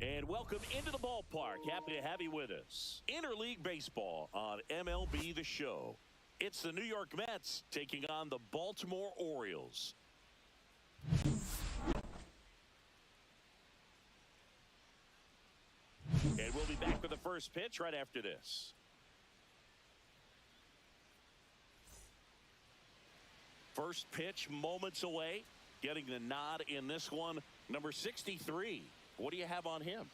And welcome into the ballpark. Happy to have you with us. Interleague Baseball on MLB The Show. It's the New York Mets taking on the Baltimore Orioles. And we'll be back with the first pitch right after this. First pitch moments away. Getting the nod in this one. Number 63. What do you have on him?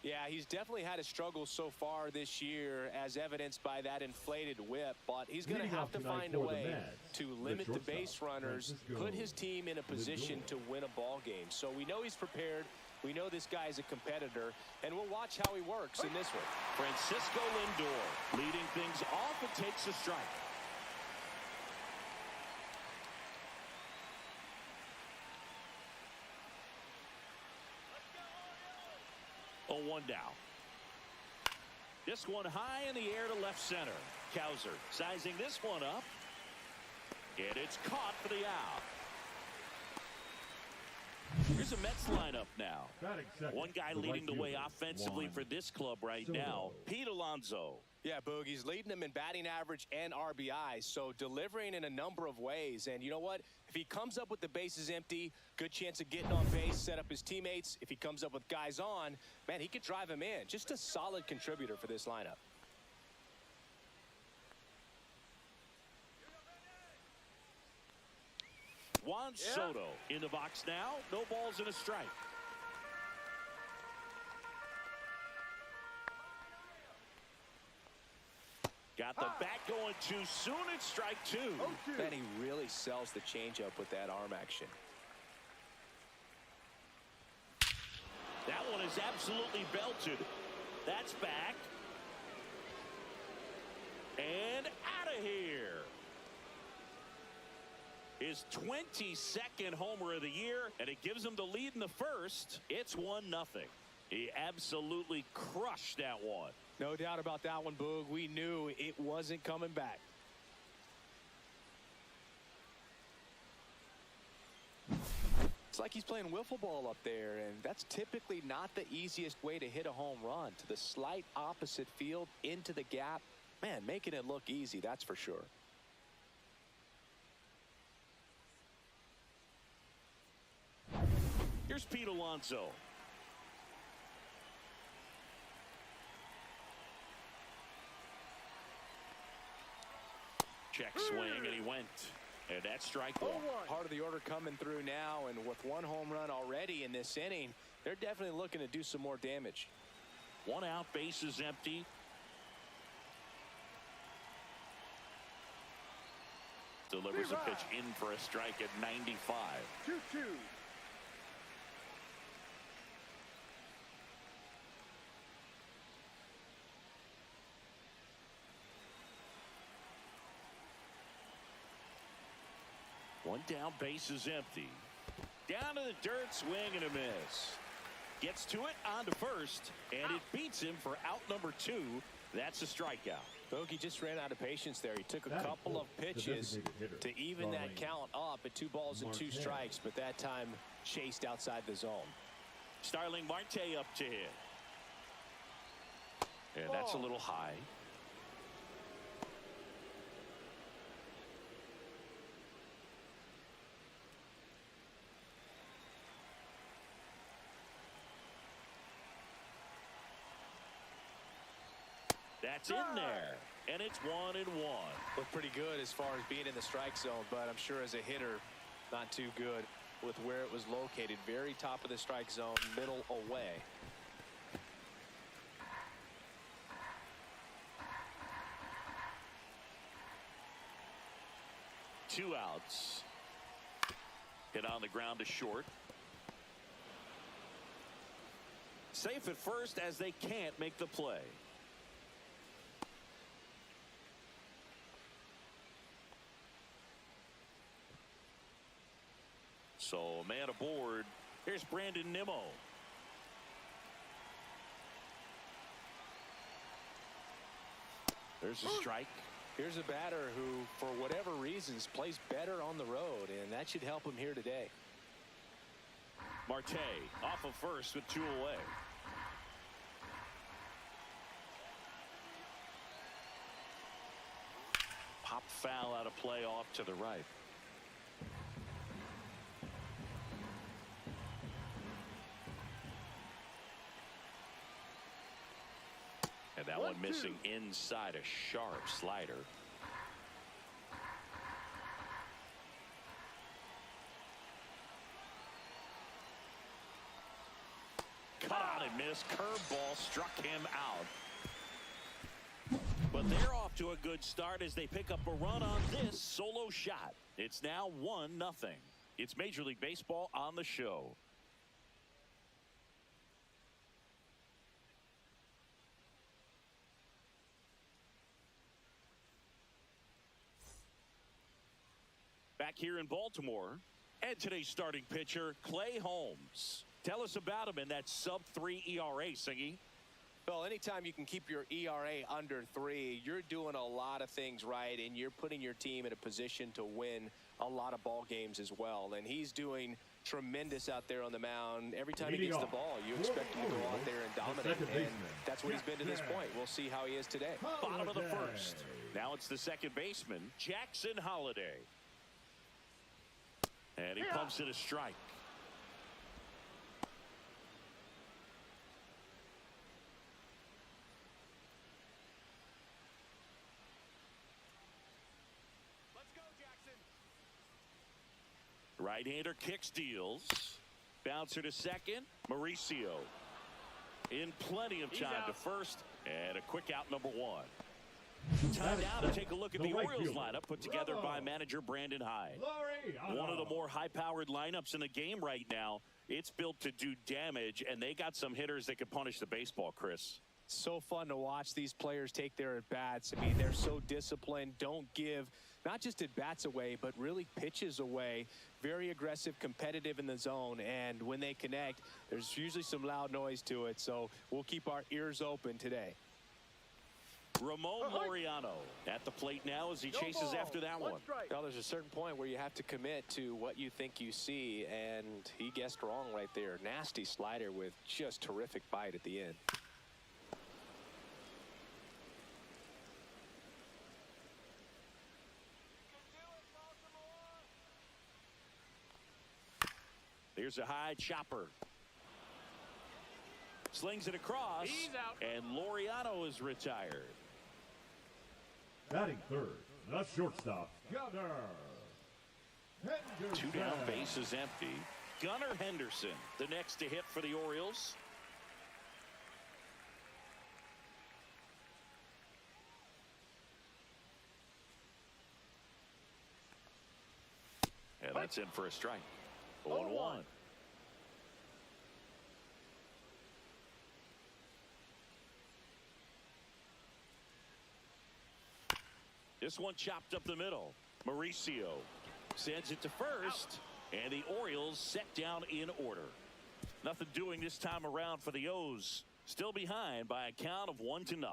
Yeah, he's definitely had a struggle so far this year, as evidenced by that inflated whip. But he's going to have to find a way to limit the base runners, put his team in a position to win a ball game. So we know he's prepared. We know this guy is a competitor, and we'll watch how he works in this one. Francisco Lindor leading things off and takes a strike. Oh, one down. This one high in the air to left center. Cowser sizing this one up. And it's caught for the out. Here's a Mets lineup now. One guy leading the way offensively for this club right now, Pete Alonso. Yeah, Boog, he's leading them in batting average and RBI, so delivering in a number of ways. And you know what? If he comes up with the bases empty, good chance of getting on base, set up his teammates. If he comes up with guys on, man, he could drive him in. Just a solid contributor for this lineup. Juan Soto in the box now. No balls and a strike. Got the bat going too soon. It's strike two. Man, he really sells the changeup with that arm action. That one is absolutely belted. That's back. And out of here. His 22nd homer of the year, and it gives him the lead in the first. It's 1-0. He absolutely crushed that one. No doubt about that one, Boog. We knew it wasn't coming back. It's like he's playing wiffle ball up there, and that's typically not the easiest way to hit a home run. To the slight opposite field, into the gap. Man, making it look easy, that's for sure. Here's Pete Alonso. Check swing, and he went. And that's strike one. Part of the order coming through now, and with one home run already in this inning, they're definitely looking to do some more damage. One out, base is empty. Delivers a pitch in for a strike at 95. 2-2. One down, base is empty. Down to the dirt, swing and a miss. Gets to it, on to first, and it beats him for out number 2. That's a strikeout. Bogey just ran out of patience there. He took a couple of pitches to even that count up at 2 balls and 2 strikes, but that time chased outside the zone. Starling Marte up to hit. And that's a little high. That's in there, and it's 1-1. Looked pretty good as far as being in the strike zone, but I'm sure as a hitter, not too good with where it was located. Very top of the strike zone, middle away. Two outs. Hit on the ground to short. Safe at first as they can't make the play. So, man aboard. Here's Brandon Nimmo. There's a strike. Here's a batter who, for whatever reasons, plays better on the road, and that should help him here today. Marte off of first with 2 away. Foul out of play off to the right. And that one missing inside a sharp slider. Cut on and missed. Curveball struck him out. But they're off to a good start as they pick up a run on this solo shot. It's now 1-0. It's Major League Baseball on the show. Back here in Baltimore, and today's starting pitcher, Clay Holmes. Tell us about him in that sub-3 ERA, Singy. Well, anytime you can keep your ERA under 3, you're doing a lot of things right, and you're putting your team in a position to win a lot of ball games as well. And he's doing tremendous out there on the mound. Every time he gets the ball, you expect him to go out there and dominate, and that's what he's been to this point. We'll see how he is today. Bottom of the first. Now it's the second baseman, Jackson Holliday. And he pumps it a strike. Let's go, Jackson. Right-hander kicks, deals. Bouncer to second, Mauricio. In plenty of time to first, and a quick out number 1. Time now to take a look at the Orioles lineup put together by manager Brandon Hyde. One of the more high-powered lineups in the game right now. It's built to do damage, and they got some hitters that can punish the baseball, Chris. So fun to watch these players take their at-bats. I mean, they're so disciplined, don't give not just at-bats away, but really pitches away. Very aggressive, competitive in the zone, and when they connect, there's usually some loud noise to it, so we'll keep our ears open today. Ramon Laureano at the plate now as he chases after that one. Well, there's a certain point where you have to commit to what you think you see, and he guessed wrong right there. Nasty slider with just terrific bite at the end. Here's a high chopper. Slings it across, and Laureano is retired. Batting third, the shortstop, Gunnar Henderson. 2 down, base is empty. Gunnar Henderson, the next to hit for the Orioles. And that's in for a strike. 0-1. This one chopped up the middle. Mauricio sends it to first, and the Orioles set down in order. Nothing doing this time around for the O's. Still behind by a count of 1-0.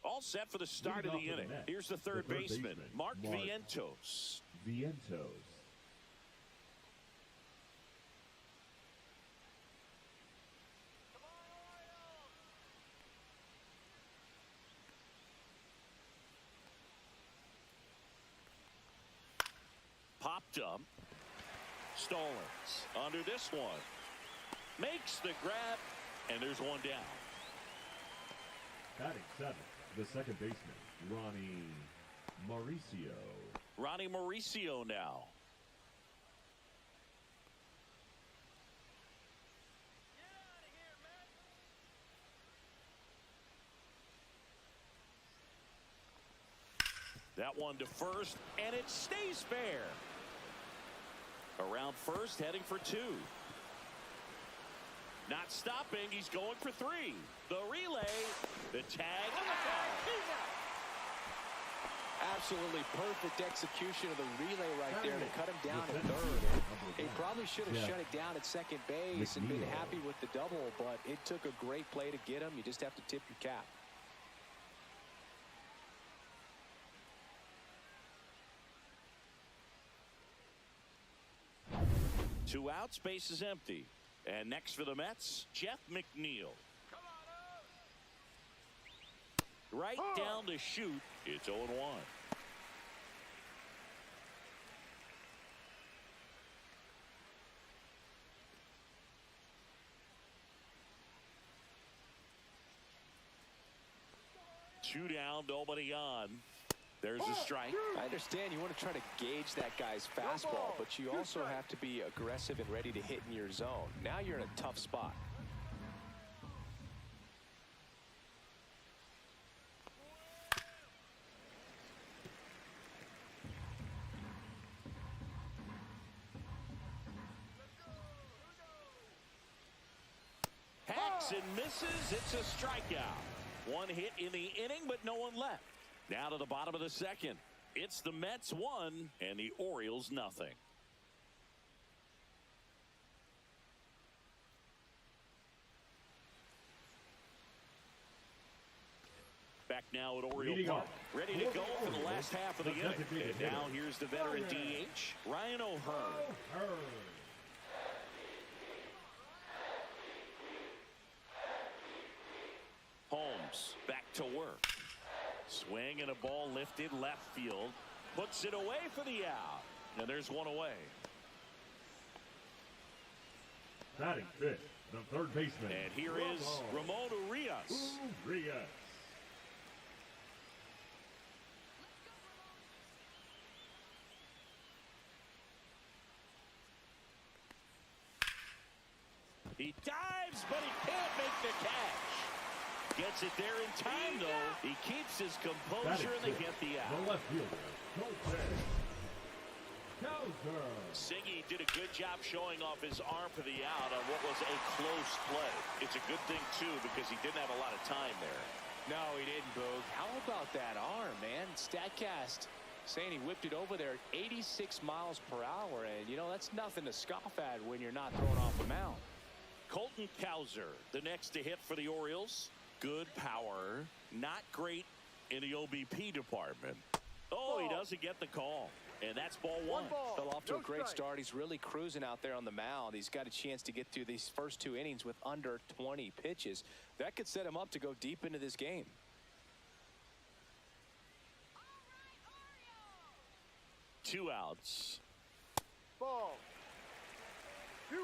All set for the start of the inning. Here's the third baseman, Mark Vientos. Popped up. Stallings under this one. Makes the grab, and there's one down. Batting seventh, the second baseman, Ronnie Mauricio. Ronnie Mauricio now. That one to first, and it stays fair. Around first, heading for 2. Not stopping, he's going for 3. The relay, the tag, and the foul. Absolutely perfect execution of the relay right there to cut him down at third. He probably should have shut it down at second base and been happy with the double, but it took a great play to get him. You just have to tip your cap. Two outs, base is empty. And next for the Mets, Jeff McNeil. Right down to shoot. It's 0-1. Two down, nobody on. There's a strike. I understand you want to try to gauge that guy's fastball, but you also have to be aggressive and ready to hit in your zone. Now you're in a tough spot. Hacks and misses. It's a strikeout. One hit in the inning, but no one left. Now to the bottom of the second. It's the Mets 1 and the Orioles nothing. Back now at Oriole Park. Ready to go for the last half of the inning. And now here's the veteran DH, Ryan O'Hearn. Holmes back to work. Swing and a ball lifted left field. Puts it away for the out. And there's one away. Batting fifth, the third baseman. And here is Ramon Urias. He dives, but he can't make the catch. Gets it there in time, though. He keeps his composure, and they get the out. The left fielder, Siggy did a good job showing off his arm for the out on what was a close play. It's a good thing, too, because he didn't have a lot of time there. No, he didn't, Boog. How about that arm, man? StatCast saying he whipped it over there at 86 miles per hour, and, you know, that's nothing to scoff at when you're not throwing off the mound. Colton Cowser, the next to hit for the Orioles. Good power, not great in the OBP department. Oh, he doesn't get the call, and that's ball one. Fell off to a great start. He's really cruising out there on the mound. He's got a chance to get through these first two innings with under 20 pitches. That could set him up to go deep into this game. Two outs. Ball. 2-0.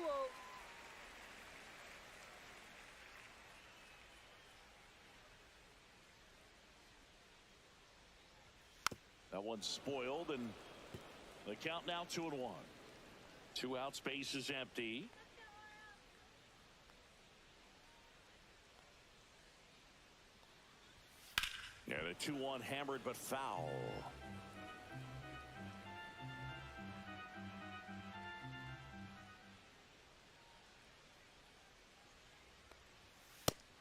That one's spoiled, and the count now 2-1. Two outs, base is empty. Yeah, the 2-1 hammered but foul.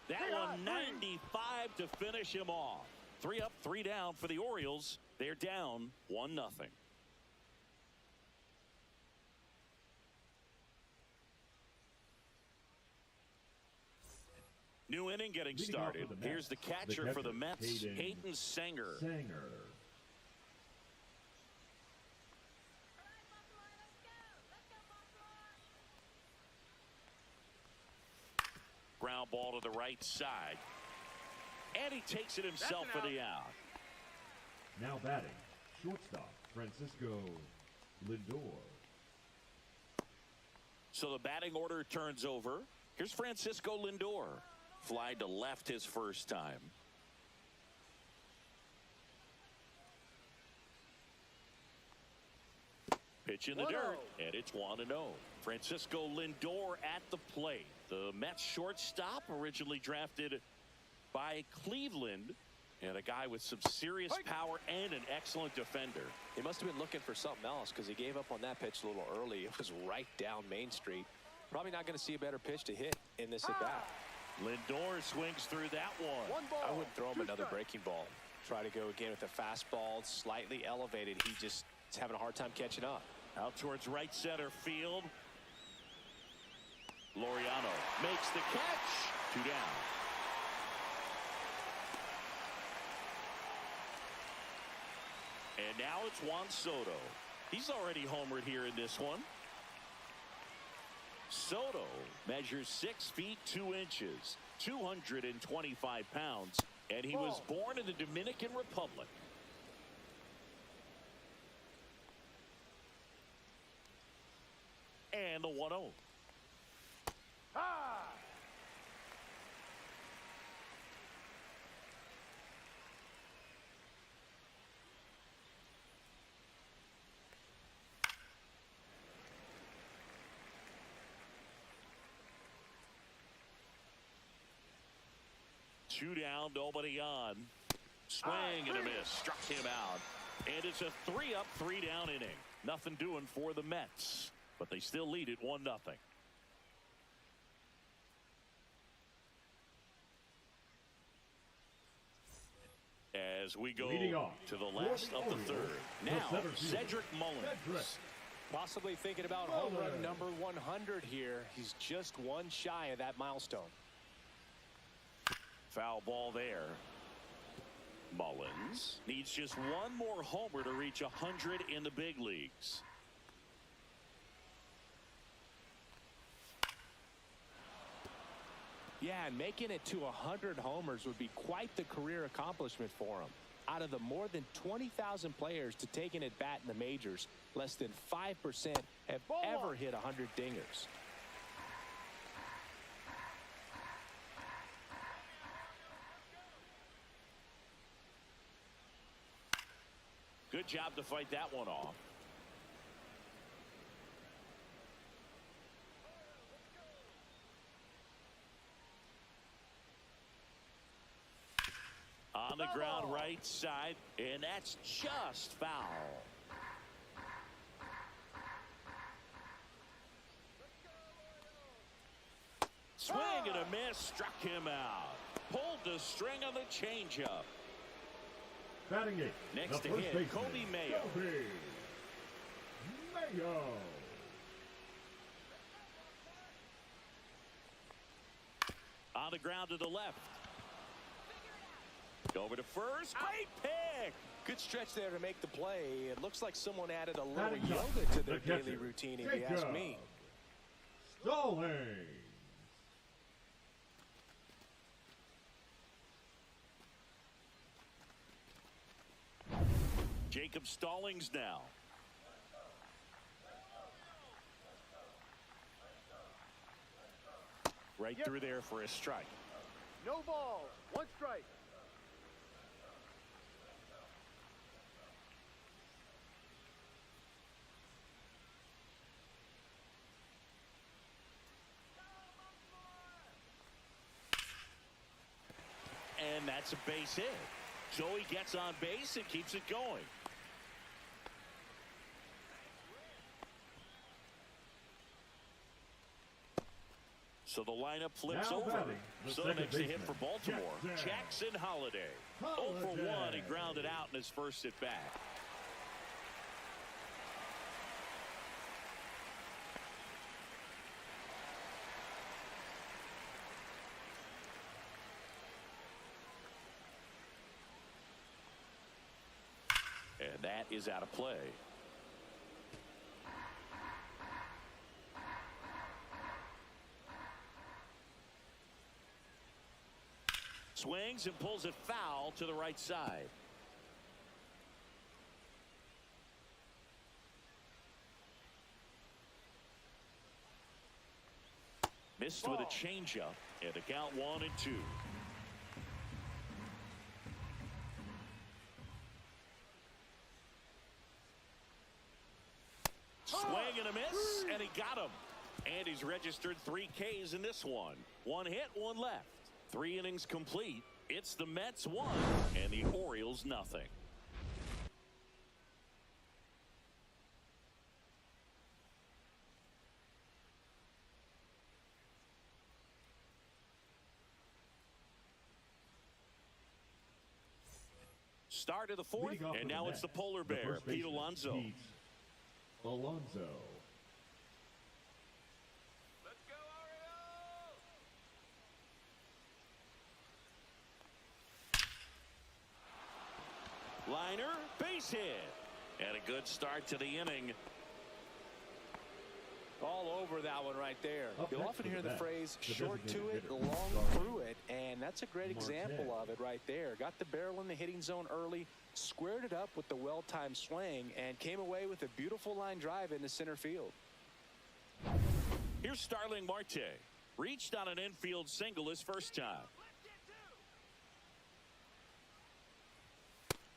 That one 95 to finish him off. 3 up, 3 down for the Orioles. They're down 1-0. New inning getting started. Here's the catcher for the Mets, Hayden Sanger. Ground ball to the right side. And he takes it himself for the out. Now batting, shortstop, Francisco Lindor. So the batting order turns over. Here's Francisco Lindor. Fly to left his first time. Pitch in the dirt, and it's 1-0. Francisco Lindor at the plate. The Mets shortstop, originally drafted by Cleveland, and a guy with some serious power and an excellent defender. He must have been looking for something else because he gave up on that pitch a little early. It was right down Main Street. Probably not going to see a better pitch to hit in this at bat. Lindor swings through that one. I wouldn't throw him another breaking ball. Try to go again with a fastball, slightly elevated. He just is having a hard time catching up. Out towards right center field. Laureano makes the catch. 2 down. And now it's Juan Soto. He's already homered here in this one. Soto measures 6 feet 2 inches, 225 pounds, and he was born in the Dominican Republic. And the 1-0. Ha! Two down, nobody on. Swing and a miss. Struck him out. And it's a 3-up, 3-down inning. Nothing doing for the Mets, but they still lead it 1-0. As we go to the last of the third. Now, Cedric Mullins. Possibly thinking about home run number 100 here. He's just one shy of that milestone. Foul ball there. Mullins needs just one more homer to reach 100 in the big leagues. Yeah, and making it to 100 homers would be quite the career accomplishment for him. Out of the more than 20,000 players to take an at-bat in the majors, less than 5% have ever hit 100 dingers. Good job to fight that one off. On the ground right side, and that's just foul. Swing and a miss, struck him out. Pulled the string on the changeup. Batting eight. Next to hit, Kobe Mayo. On the ground to the left. Over to first. Great pick. Good stretch there to make the play. It looks like someone added a little yoga to their daily routine, if you ask me. Stallings. Jacob Stallings now. Right through there for a strike. No ball. 1 strike. And that's a base hit. So he gets on base and keeps it going. So the lineup flips Now over. batting, So second makes the hit baseman, for Baltimore. Jackson. Jackson Holiday. 0 for 1. He grounded out in his first at bat. And that is out of play. Swings and pulls it foul to the right side. Missed with a changeup, and the count 1-2. Swing and a miss, and he got him. And he's registered 3 Ks in this one. 1 hit, 1 left. 3 innings complete. It's the Mets 1 and the Orioles nothing. Start of the 4th, and now it's the polar bear, Pete Alonso. Alonso. Let's go, Orioles! Liner, base hit. And a good start to the inning. All over that one right there. You'll often hear the phrase short to it, long through it, and that's a great example of it right there. Got the barrel in the hitting zone early, squared it up with the well-timed swing, and came away with a beautiful line drive into center field. Here's Starling Marte. Reached on an infield single his first time.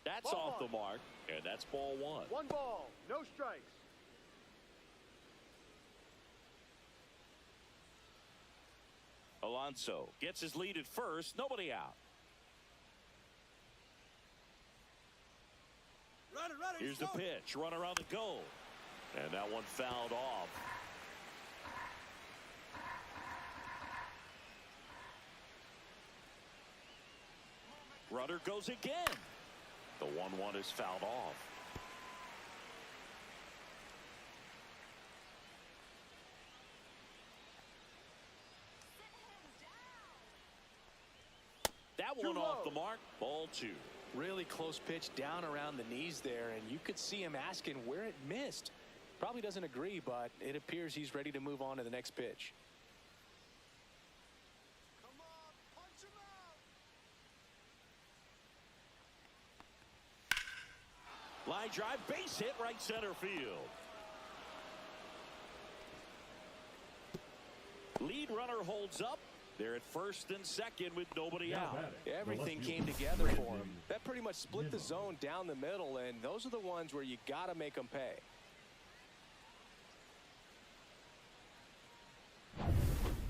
That's off the mark, and that's ball one. 1 ball, no strikes. Alonso gets his lead at first, nobody out. Here's the pitch, run around the goal. And that one fouled off. Runner goes again. The 1-1 is fouled off. That one off the mark. Ball 2. Really close pitch down around the knees there, and you could see him asking where it missed. Probably doesn't agree, but it appears he's ready to move on to the next pitch. Come on, punch him out. Line drive, base hit, right center field. Lead runner holds up. They're at first and second with nobody out. Everything came together for him. That pretty much split the zone down the middle, and those are the ones where you got to make them pay.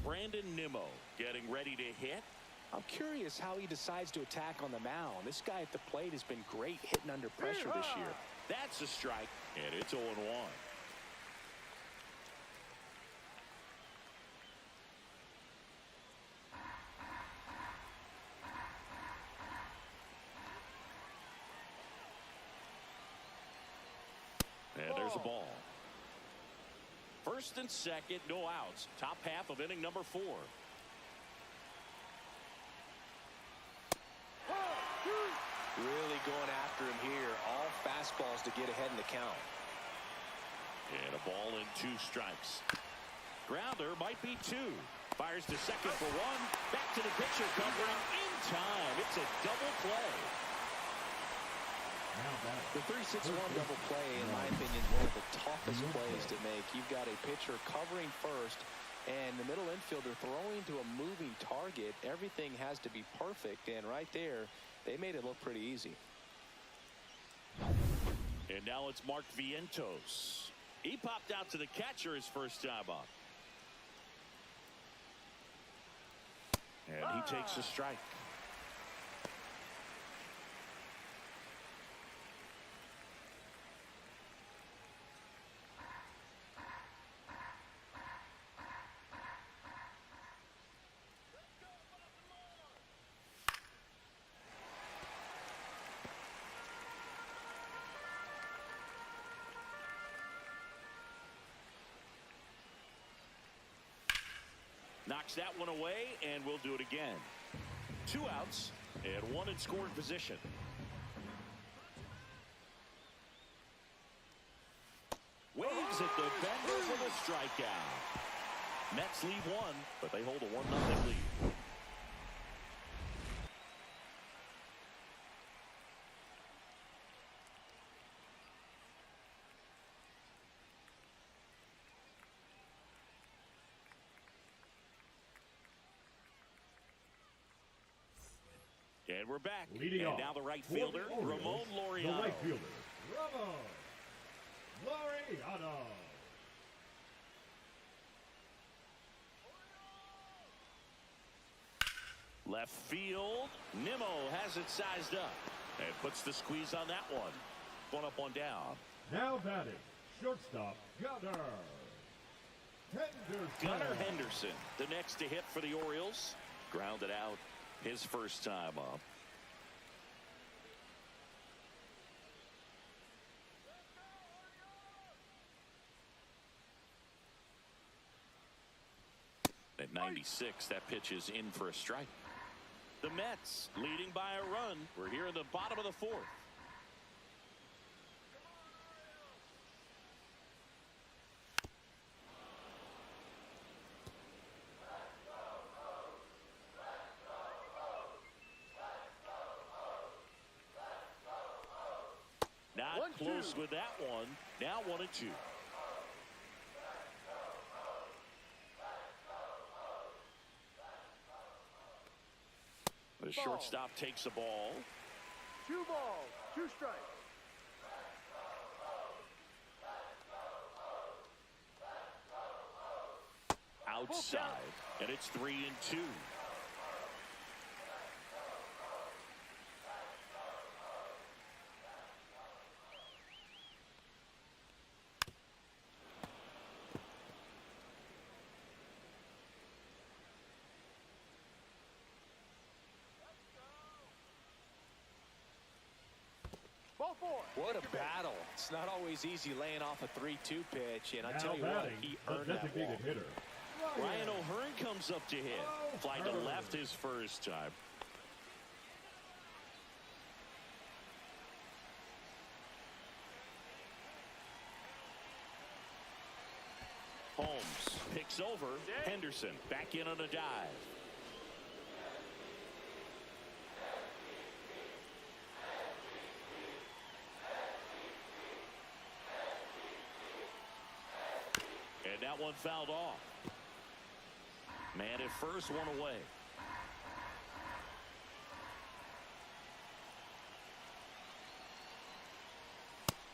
Brandon Nimmo getting ready to hit. I'm curious how he decides to attack on the mound. This guy at the plate has been great hitting under pressure this year. That's a strike, and it's 0-1. And there's a ball. First and second, no outs. Top half of inning number 4. Really going after him here. All fastballs to get ahead in the count. And a ball and 2 strikes. Grounder might be 2. Fires to second for 1. Back to the pitcher, covering in time. It's a double play. The 3-6-1 double play, in my opinion, is one of the toughest plays to make. You've got a pitcher covering first, and the middle infielder throwing to a moving target. Everything has to be perfect, and right there, they made it look pretty easy. And now it's Mark Vientos. He popped out to the catcher his first time up. And he takes a strike. Knocks that one away, and we'll do it again. 2 outs and 1 in scoring position. Waves at the bender for the strikeout. Mets lead 1, but they hold a 1-0 lead. And we're back. Leading and off now the right fielder, Ramon Laureano. The right fielder, Ramon Laureano. Left field, Nimmo has it sized up and puts the squeeze on that one. 1 up, 1 down. Now batting, shortstop, Gunnar Henderson. Gunnar Henderson, the next to hit for the Orioles. Grounded out his first time up. At 96, that pitch is in for a strike. The Mets leading by a run. We're here in the bottom of the 4th. Not close with that one. Now 1-2. The shortstop takes the ball. 2 balls, 2 strikes. Outside, and it's 3-2. What a battle. It's not always easy laying off a 3-2 pitch, and I tell you what, he earned that ball. Hitter. Ryan O'Hearn comes up to hit. Fly to left his first time. Holmes picks over. Henderson back in on a dive. And that one fouled off. Man at first, one away.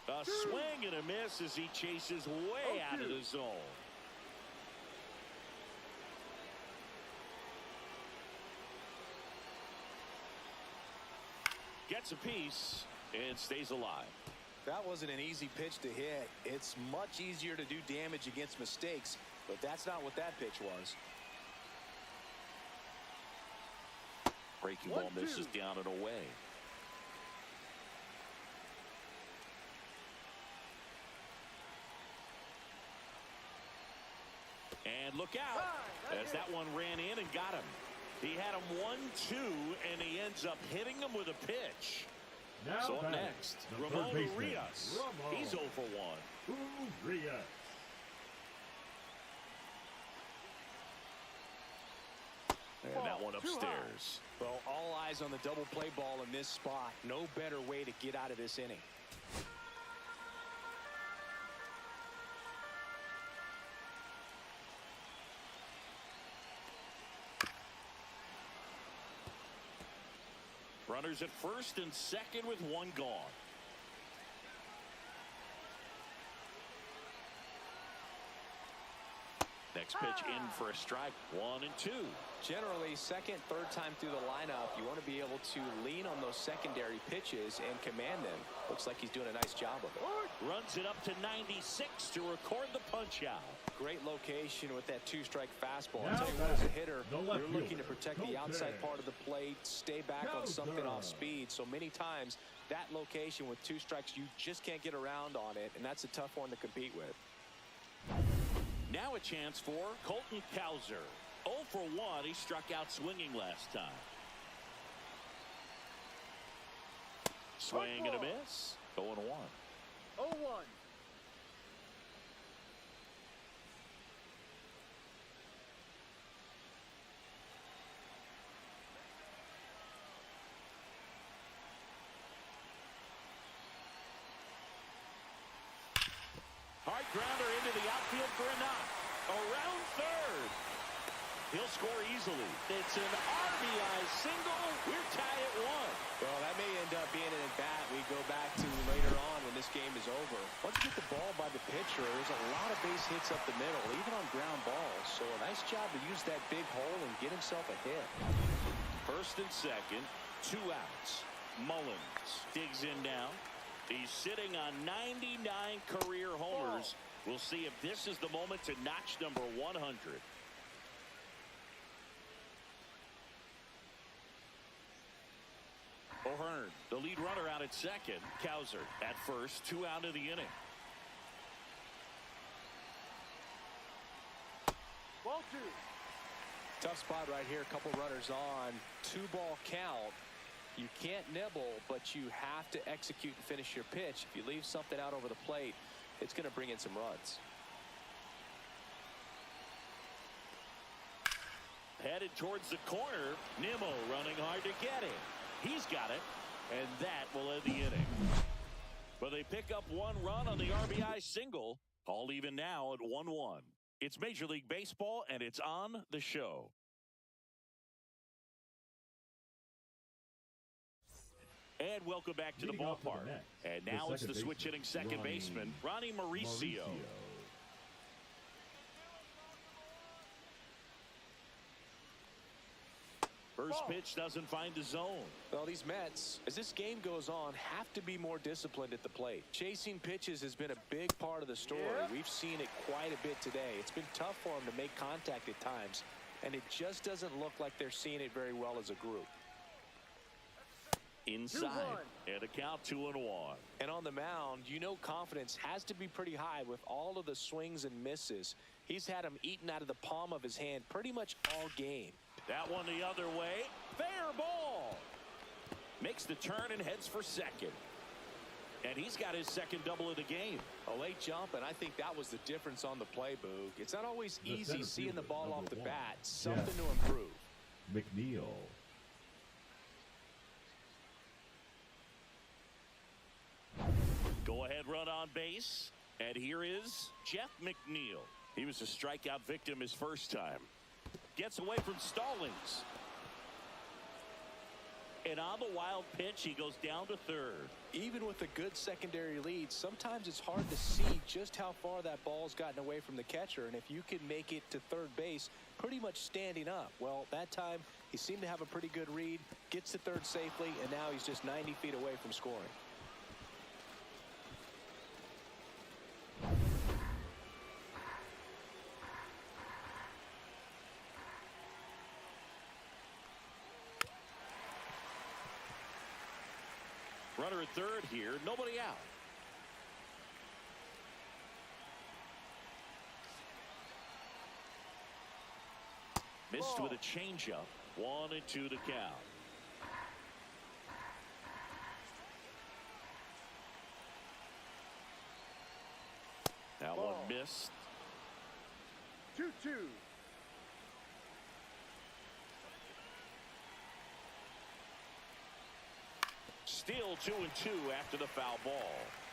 A swing and a miss as he chases way out of the zone. Gets a piece and stays alive. That wasn't an easy pitch to hit. It's much easier to do damage against mistakes, but that's not what that pitch was. Breaking ball misses down and away. And look out as that one ran in and got him. He had him 1-2, and he ends up hitting him with a pitch. Now So up next, Ramon Urias. He's 0 for 1. Urias. And that one upstairs. Well, all eyes on the double play ball in this spot. No better way to get out of this inning. Runners at first and second with one gone. Next pitch in for a strike. 1-2. Generally, second, third time through the lineup, you want to be able to lean on those secondary pitches and command them. Looks like he's doing a nice job of it. Runs it up to 96 to record the punch out. Great location with that 2-strike fastball. I'll tell you what, as a hitter, you're looking to protect the outside part of the plate, stay back on something off speed. So many times, that location with 2 strikes, you just can't get around on it, and that's a tough one to compete with. Now a chance for Colton Cowser. 0 for 1. He struck out swinging last time. Swing and a miss. 0-1. 0-1. Hard grounder into the outfield for a knock. Around third. He'll score easily. It's an RBI single. We're tied at 1. Well, that may end up being an at-bat we go back to later on when this game is over. Once you get the ball by the pitcher, there's a lot of base hits up the middle, even on ground balls. So a nice job to use that big hole and get himself a hit. First and second, 2 outs. Mullins digs in now. He's sitting on 99 career homers. We'll see if this is the moment to notch number 100. O'Hearn, the lead runner, out at second. Cowser at first, 2 out of the inning. Ball 2. Tough spot right here. A couple runners on. 2-ball count. You can't nibble, but you have to execute and finish your pitch. If you leave something out over the plate, it's going to bring in some runs. Headed towards the corner. Nimmo running hard to get it. He's got it, and that will end the inning. But they pick up 1 run on the RBI single. All even now at 1-1. It's Major League Baseball, and it's on the show. And welcome back to the ballpark. And now it's the switch-hitting second baseman, Ronnie Mauricio. First pitch doesn't find the zone. Well, these Mets, as this game goes on, have to be more disciplined at the plate. Chasing pitches has been a big part of the story. Yeah. We've seen it quite a bit today. It's been tough for them to make contact at times, and it just doesn't look like they're seeing it very well as a group. Inside, and a count 2-1. And on the mound, you know confidence has to be pretty high with all of the swings and misses. He's had them eaten out of the palm of his hand pretty much all game. That one the other way. Fair ball. Makes the turn and heads for second. And he's got his second double of the game. A late jump, and I think that was the difference on the play, Boog. It's not always easy seeing the ball off the bat. Something to improve. McNeil. Go ahead run on base. And here is Jeff McNeil. He was a strikeout victim his first time. Gets away from Stallings. And on the wild pitch, he goes down to third. Even with a good secondary lead, sometimes it's hard to see just how far that ball's gotten away from the catcher. And if you can make it to third base pretty much standing up. Well, that time he seemed to have a pretty good read, gets to third safely, and now he's just 90 feet away from scoring. Runner at third here, nobody out. Missed with a changeup. 1-2 to count. That one missed. 2-2. Still 2-2 after the foul ball.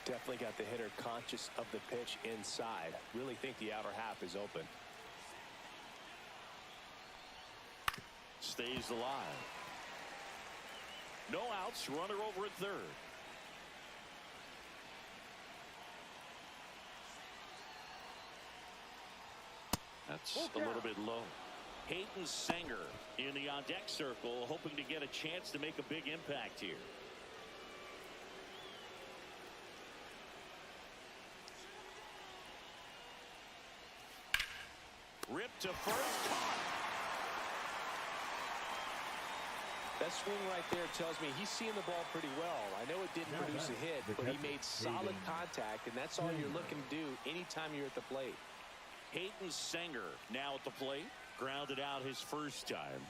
Definitely got the hitter conscious of the pitch inside. Really think the outer half is open. Stays alive. No outs, runner over at third. That's a little bit low. Hayden Sanger in the on-deck circle, hoping to get a chance to make a big impact here. Ripped to first. Caught. That swing right there tells me he's seeing the ball pretty well. I know it didn't produce a hit, but he made solid contact, and that's all you're looking to do anytime you're at the plate. Hayden Sanger now at the plate. Grounded out his first time.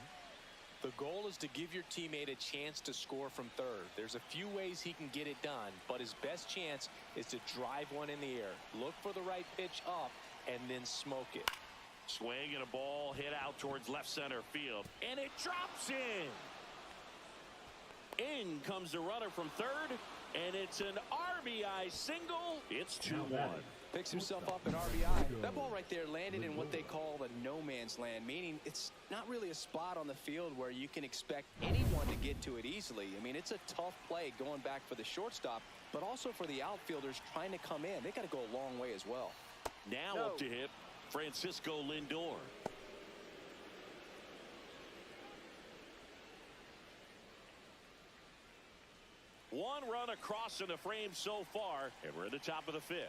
The goal is to give your teammate a chance to score from third. There's a few ways he can get it done, but his best chance is to drive one in the air. Look for the right pitch up and then smoke it. Swing and a ball hit out towards left center field, and it drops in. In comes the runner from third, and it's an RBI single. It's 2-1. Picks himself up an RBI. That ball right there landed in what they call the no man's land, meaning it's not really a spot on the field where you can expect anyone to get to it easily. I mean, it's a tough play going back for the shortstop, but also for the outfielders trying to come in. They got to go a long way as well. Now up to hit Francisco Lindor. One run across in the frame so far, and we're at the top of the fifth.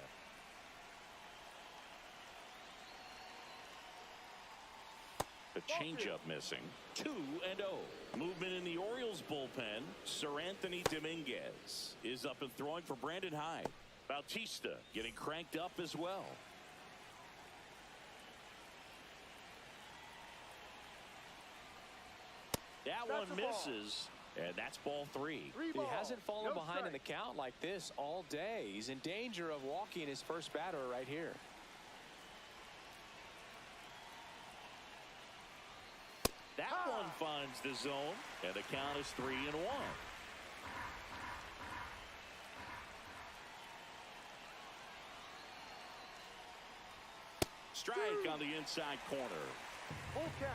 A changeup missing. 2-0. Movement in the Orioles bullpen. Sir Anthony Dominguez is up and throwing for Brandon Hyde. Bautista getting cranked up as well. That one misses, and that's ball 3. He hasn't fallen behind in the count like this all day. He's in danger of walking his first batter right here. That one finds the zone, and the count is 3-1. Strike on the inside corner. Full count.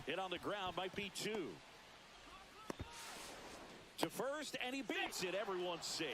Hit on the ground might be 2. To first, and he beats it. Everyone's safe.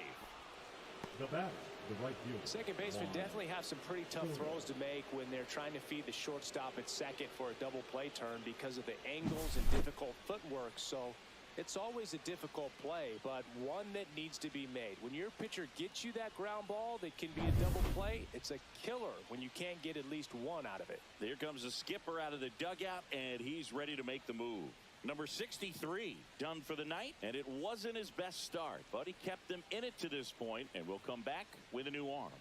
The batter, the right fielder. Second baseman definitely have some pretty tough throws to make when they're trying to feed the shortstop at second for a double play turn because of the angles and difficult footwork. So it's always a difficult play, but one that needs to be made. When your pitcher gets you that ground ball that can be a double play, it's a killer when you can't get at least one out of it. There comes the skipper out of the dugout, and he's ready to make the move. Number 63 done for the night, and it wasn't his best start, but he kept them in it to this point, and will come back with a new arm.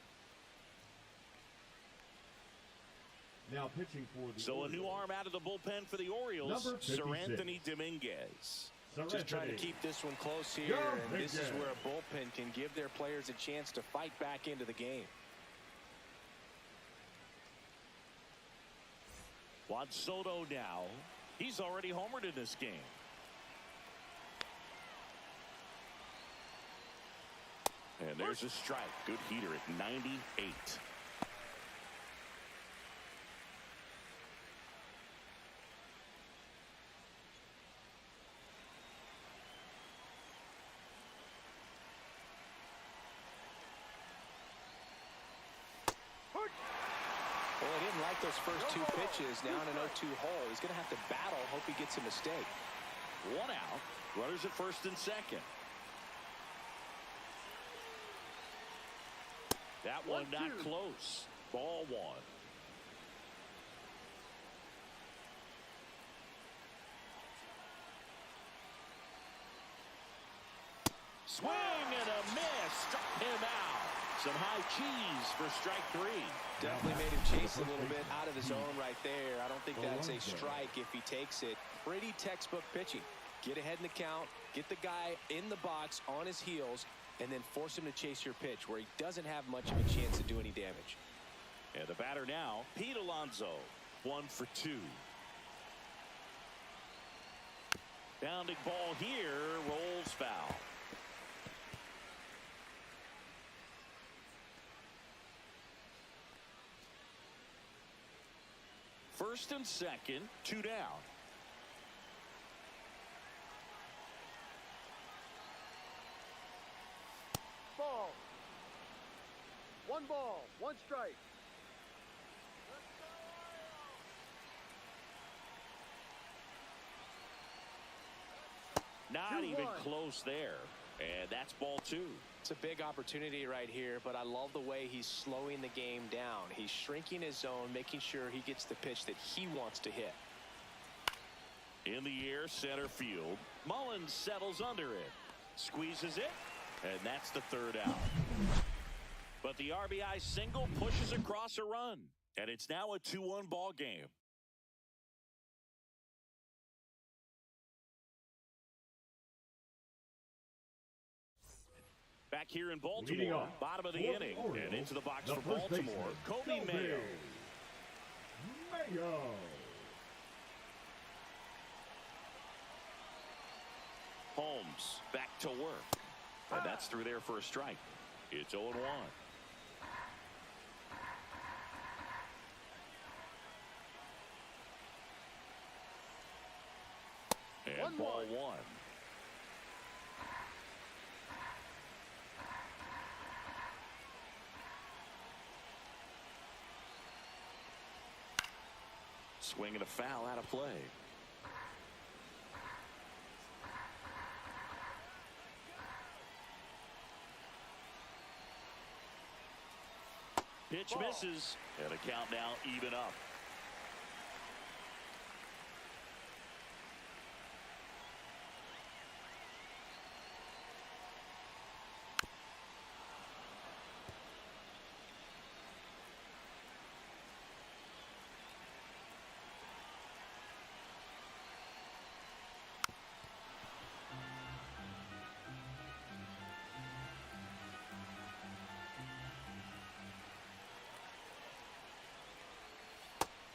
Now pitching for the So Orioles. a new arm out of the bullpen for the Orioles, Number 56. Seranthony Dominguez. Just trying to keep this one close here, and this is where a bullpen can give their players a chance to fight back into the game. Juan Soto now. He's already homered in this game. And there's a strike. Good heater at 98. Well, he didn't like those first 2 pitches. Now in an 0-2 hole, he's going to have to battle. Hope he gets a mistake. 1 out. Runners at first and second. That one not close. Ball 1. Swing and a miss. Struck him out. Some high cheese for strike 3. Definitely made him chase a little bit out of his zone right there. I don't think that's a strike if he takes it. Pretty textbook pitching. Get ahead in the count, get the guy in the box on his heels, and then force him to chase your pitch where he doesn't have much of a chance to do any damage. And the batter now, Pete Alonso. 1 for 2. Bounding ball here, rolls foul. First and second, 2 down. Ball. 1 ball, 1 strike. Not even close there. And that's ball 2. It's a big opportunity right here, but I love the way he's slowing the game down. He's shrinking his zone, making sure he gets the pitch that he wants to hit. In the air, center field. Mullins settles under it. Squeezes it, and that's the 3rd out. But the RBI single pushes across a run, and it's now a 2-1 ball game. Back here in Baltimore, bottom of the inning, and into the box for Baltimore, Kobe Mayo. Holmes back to work, and that's through there for a strike. It's 0-1. And ball 1. Swing and a foul out of play. Pitch misses, and a count now even up.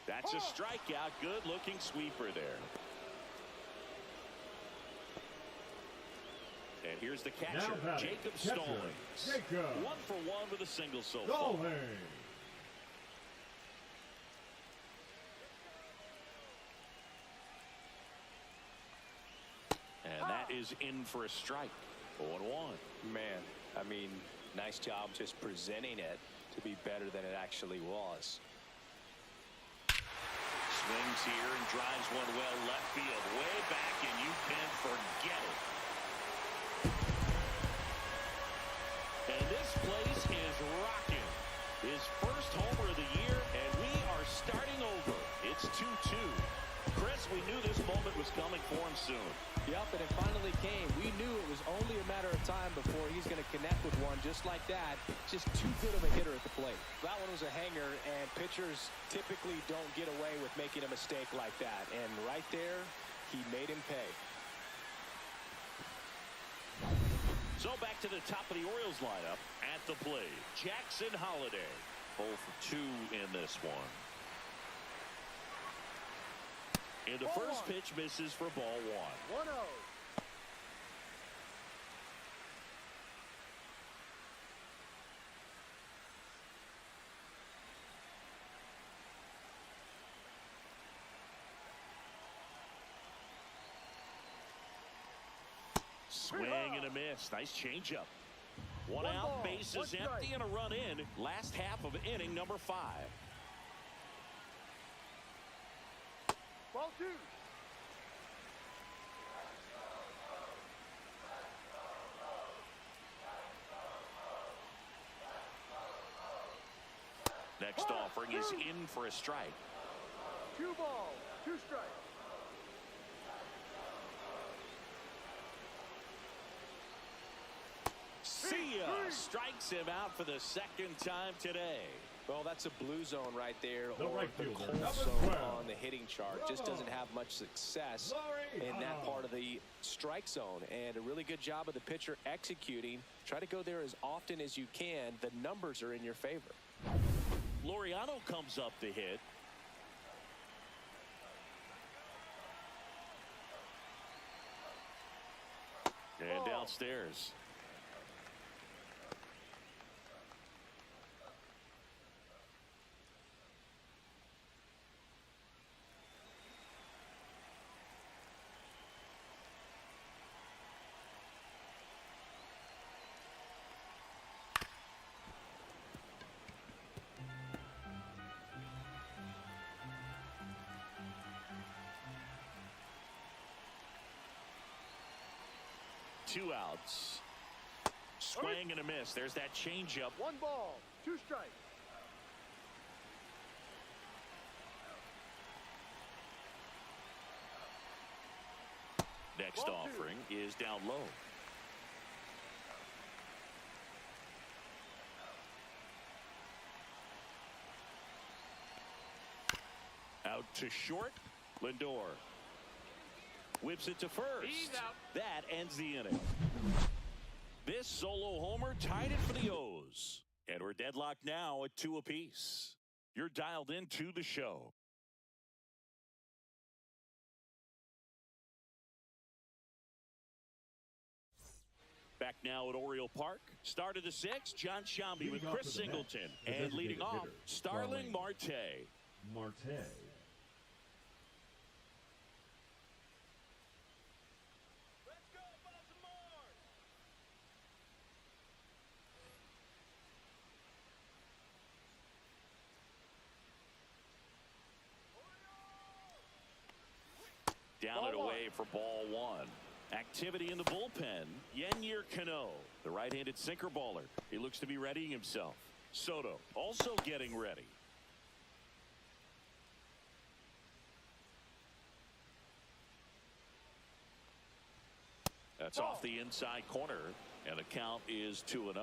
That's a strikeout. Good looking sweeper there. And here's the catcher, Jacob Stallings. 1 for 1 with a single so far. And that is in for a strike. 0-1. Man, I mean, nice job just presenting it to be better than it actually was. Swings here and drives one well left field, way back, and you can forget it. And this place is rocking. His first homer of the year, and we are starting over. It's 2-2. Chris, we knew this moment was coming for him soon. Yep, and it finally came. We knew it was only a matter of time before he's going to connect with one just like that. Just too good of a hitter at the plate. That one was a hanger, and pitchers typically don't get away with making a mistake like that. And right there, he made him pay. So back to the top of the Orioles lineup at the plate. Jackson Holliday, 0 for 2 in this one. And the first pitch misses for ball 1. 1-0. Swing and a miss. Nice changeup. One out, bases empty, and a run in. Last half of inning number 5. Ball 2. Next offering is in for a strike. 2 balls, 2 strikes. See ya! Strikes him out for the second time today. Well, that's a blue zone right there, The or right the fielder, cold number zone 12. on the hitting chart. Just doesn't have much success in that part of the strike zone. And a really good job of the pitcher executing. Try to go there as often as you can. The numbers are in your favor. Laureano comes up to hit. And downstairs. Two outs. Swing and a miss. There's that changeup. 1 ball, 2 strikes. Next Ball 2. offering is down low. Out to short. Lindor whips it to first. He's out. That ends the inning. This solo homer tied it for the O's. And we're deadlocked now at 2 apiece. You're dialed into the show. Back now at Oriole Park. Start of the 6th, John Shambi with Chris Singleton. And leading off, Starling Marte. Marte. Down and away for ball 1. Activity in the bullpen. Yennier Cano, the right-handed sinker baller. He looks to be readying himself. Soto also getting ready. That's off the inside corner, and the count is 2-0.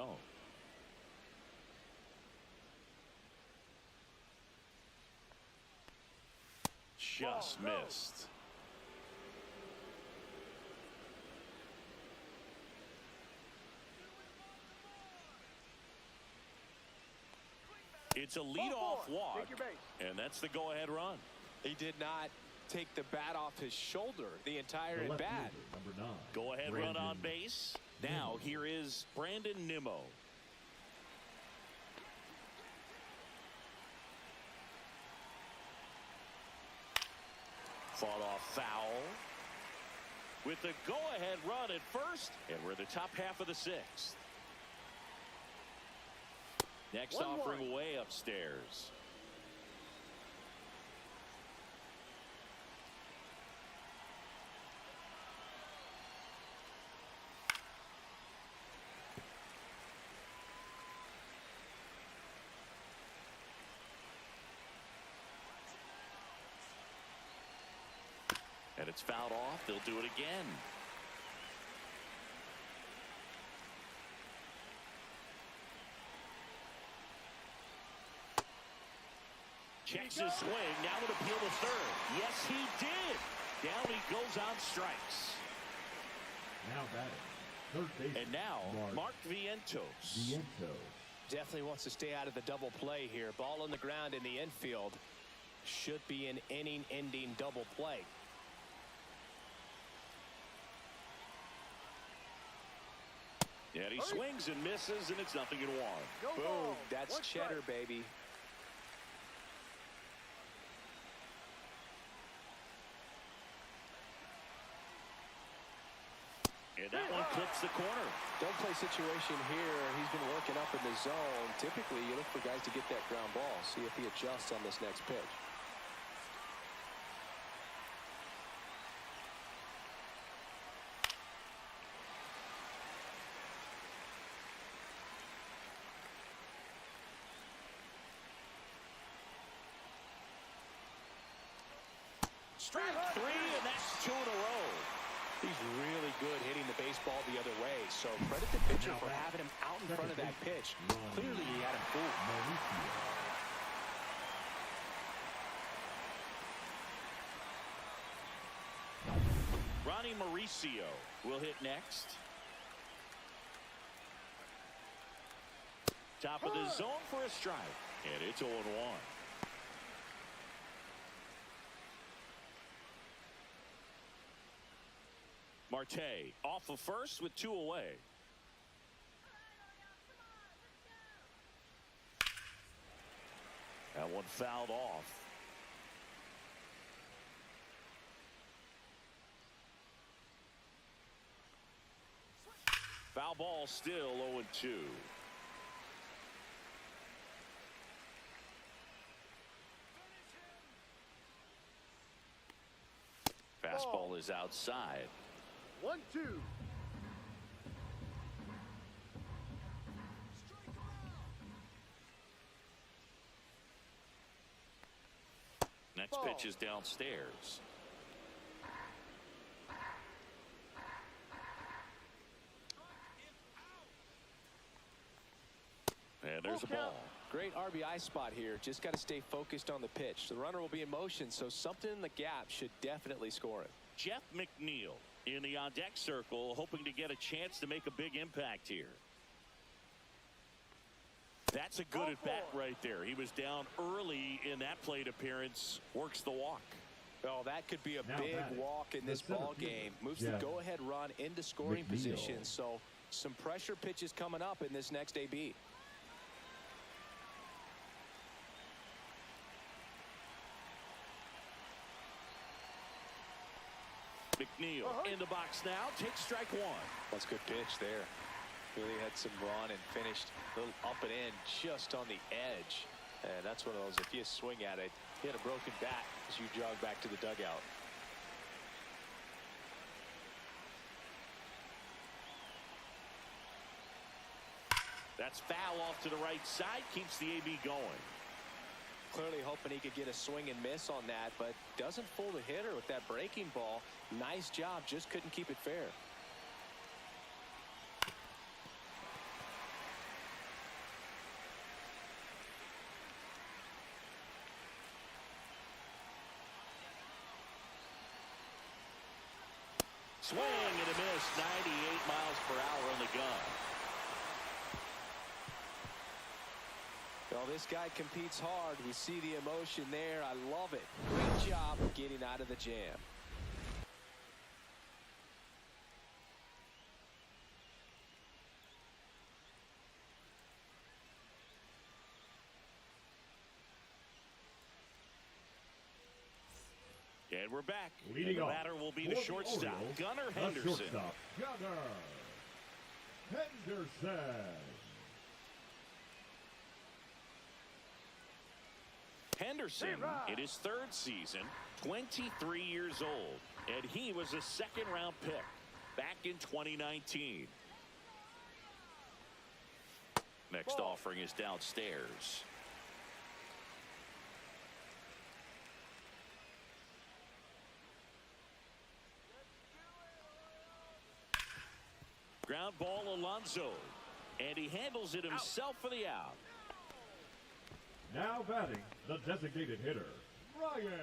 Just missed. It's a leadoff walk, and that's the go-ahead run. He did not take the bat off his shoulder the entire at bat. Number 9. Go-ahead run on base. Now here is Brandon Nimmo. Fought off foul. With the go-ahead run at first, and we're in the top half of the sixth. Next offering way upstairs. And it's fouled off. They'll do it again. Checks his swing. Now would appeal to third. Yes, he did. Down he goes on strikes. Now batting. Third base. And now, Mark Vientos. Definitely wants to stay out of the double play here. Ball on the ground in the infield. Should be an inning-ending double play. And he swings and misses, and it's 0-1. Boom. That's cheddar, baby. And that one clips the corner. Don't play situation here. He's been working up in the zone. Typically, you look for guys to get that ground ball. See if he adjusts on this next pitch. Strike three, and that's 2 in a row. He's really good hitting the baseball the other way. So credit the pitcher for having him out in front of that pitch. Clearly, he had him fooled. Ronnie Mauricio will hit next. Top of the zone for a strike, and it's 0-1. Marte off of first with 2 away. That one fouled off. Foul ball, still 0-2. Fastball is outside. 1-2. Next pitch is downstairs. And there's a ball. Great RBI spot here. Just got to stay focused on the pitch. The runner will be in motion, so something in the gap should definitely score it. Jeff McNeil in the on-deck circle, hoping to get a chance to make a big impact here. That's a good at-bat right there. He was down early in that plate appearance. Works the walk. Oh, that could be a big walk in this ball game. Moves the go-ahead run into scoring position. So some pressure pitches coming up in this next AB. McNeil in the box now. Takes strike one. That's a good pitch there. Really had some run and finished a little up and in just on the edge. And that's one of those, if you swing at it, you had a broken bat as you jog back to the dugout. That's foul off to the right side. Keeps the AB going. Clearly hoping he could get a swing and miss on that, but doesn't fool the hitter with that breaking ball. Nice job, just couldn't keep it fair. Swing and a miss. 98 miles per hour on the gun. Well, this guy competes hard. We see the emotion there. I love it. Great job of getting out of the jam. And we're back. Leading the off batter will be for the the shortstop, Orioles, Gunnar the Henderson. shortstop, Gunnar Henderson. Henderson, in his third season, 23 years old, and he was a second-round pick back in 2019. Next offering is downstairs. Ground ball, Alonso, and he handles it himself for the out. Now batting, the designated hitter, Ryan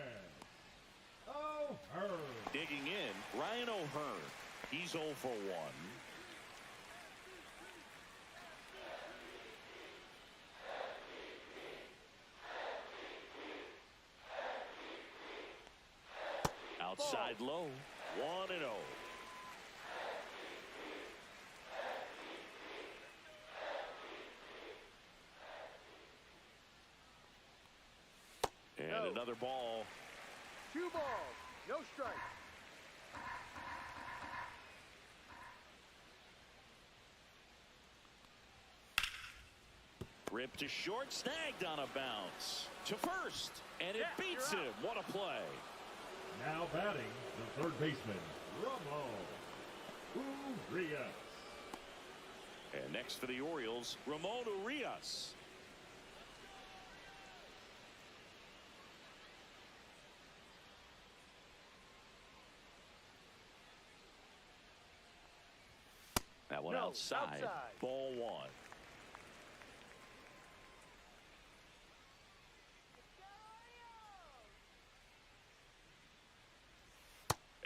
O'Hearn. Digging in, Ryan O'Hearn. He's 0 for 1. Outside low, 1-0. And another ball. 2 balls, no strikes. Ripped to short, snagged on a bounce. To first, and it beats him. What a play. Now batting, the third baseman, Ramon Urias. And next for the Orioles, Ramon Urias. That one outside. Ball 1.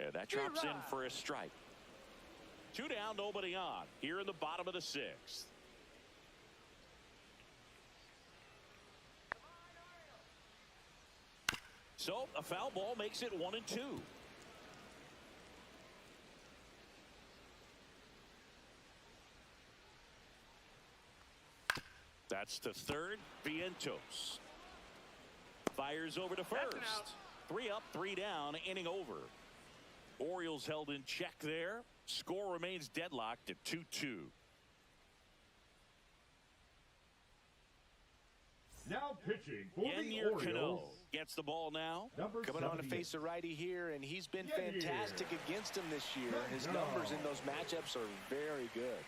And that drops in for a strike. 2 down, nobody on. Here in the bottom of the 6th. So a foul ball makes it 1-2. That's to third. Vientos fires over to first. 3 up, 3 down, inning over. Orioles held in check there. Score remains deadlocked at 2-2. Now pitching for the Orioles. Cano gets the ball now. Coming on to face a righty here, and he's been fantastic against him this year. His numbers in those matchups are very good.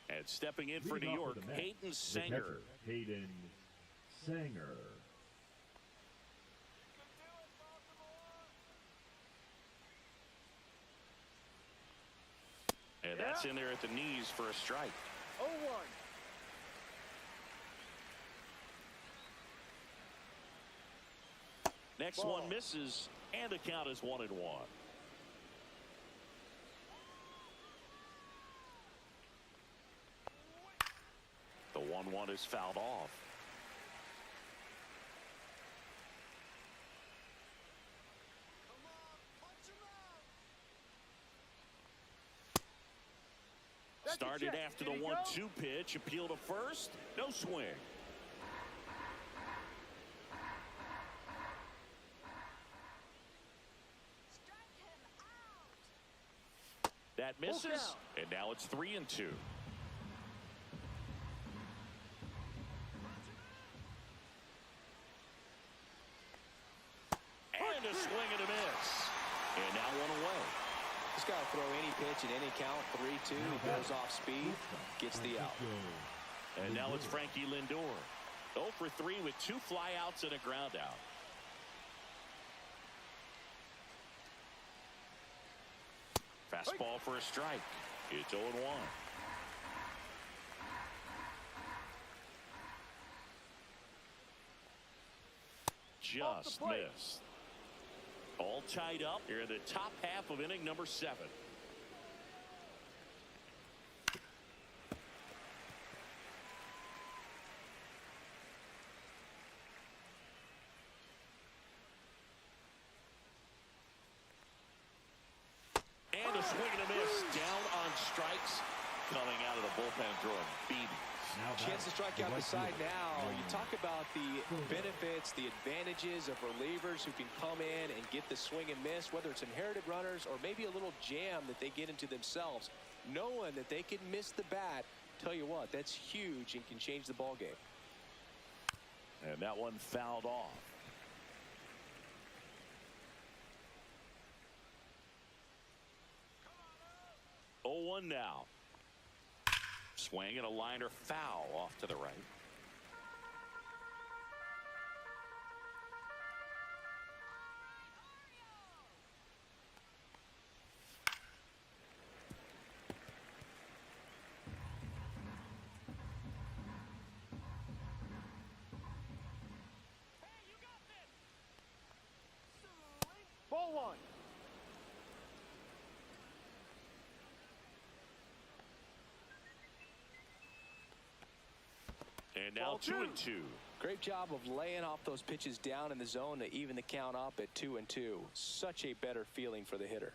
And stepping in for New York, Hayden Sanger. Hayden Sanger. And that's in there at the knees for a strike. 0-1. Next one misses, and the count is 1-1. The 1-1 is fouled off. Started after the 1-2 pitch. Appeal to first. No swing. That misses. And now it's 3-2. And a swing and a miss. And now 1 away. He's got to throw any pitch at any count. 3-2. Goes off speed. Gets the out. And now it's Frankie Lindor. 0 for 3 with 2 flyouts and a ground out. Fastball for a strike. It's 0-1. Just missed. All tied up here in the top half of inning number 7. And a swing and a miss. Down on strikes. Coming out of the bullpen throwing BBs. Chance to strike out the side now. You talk about the benefits, the advantages of relievers who can come in and get the swing and miss, whether it's inherited runners or maybe a little jam that they get into themselves. Knowing that they can miss the bat, tell you what, that's huge and can change the ball game. And that one fouled off. Oh, 1 now. Swing and a liner foul off to the right. Ball 1. And now 2-2. Great job of laying off those pitches down in the zone to even the count up at 2-2. Such a better feeling for the hitter.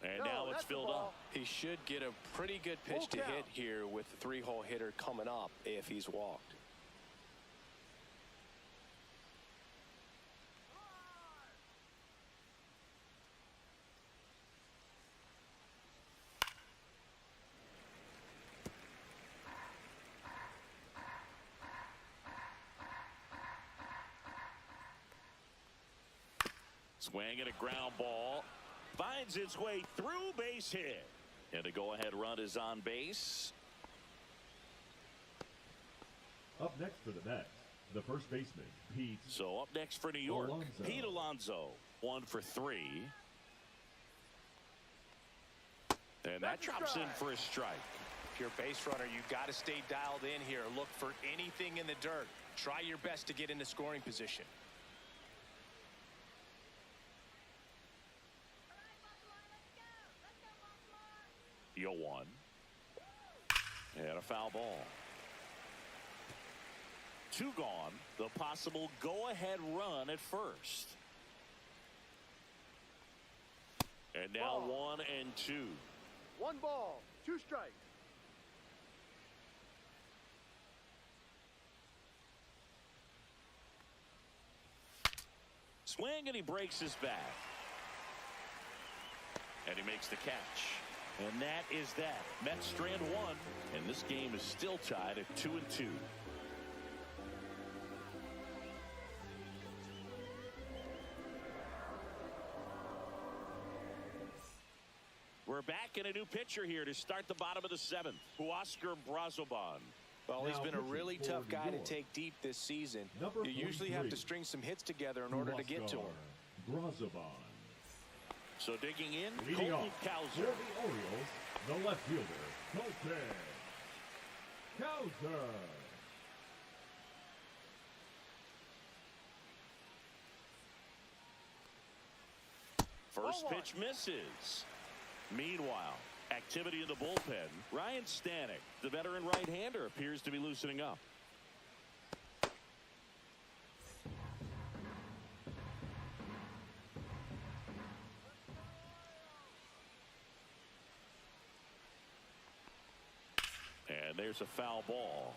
And now it's filled up. He should get a pretty good pitch to hit here with the 3-hole hitter coming up if he's walked. Swing and a ground ball. Finds its way through, base hit. And the go-ahead run is on base. Up next for the Mets, the first baseman, Pete. So up next for New York, Alonso. Pete Alonso, 1 for 3. And that drops in for a strike. If you're a base runner, you got to stay dialed in here. Look for anything in the dirt. Try your best to get into scoring position. The 0-1. And a foul ball. 2 gone. The possible go-ahead run at first. And now 1 and 2. 1 ball, 2 strikes. Swing and he breaks his bat. And he makes the catch. And that is that. Mets strand 1. And this game is still tied at 2-2. We're back in a new pitcher here to start the bottom of the 7th. Huascar Brazoban. Well, he's been a really tough guy to take deep this season. You usually have to string some hits together in order to get to him. Brazoban. So digging in, Leading Colton off Cowser. for the Orioles, the left fielder, Colton Cowser. First pitch misses. Meanwhile, activity in the bullpen. Ryan Stanek, the veteran right-hander, appears to be loosening up. And there's a foul ball.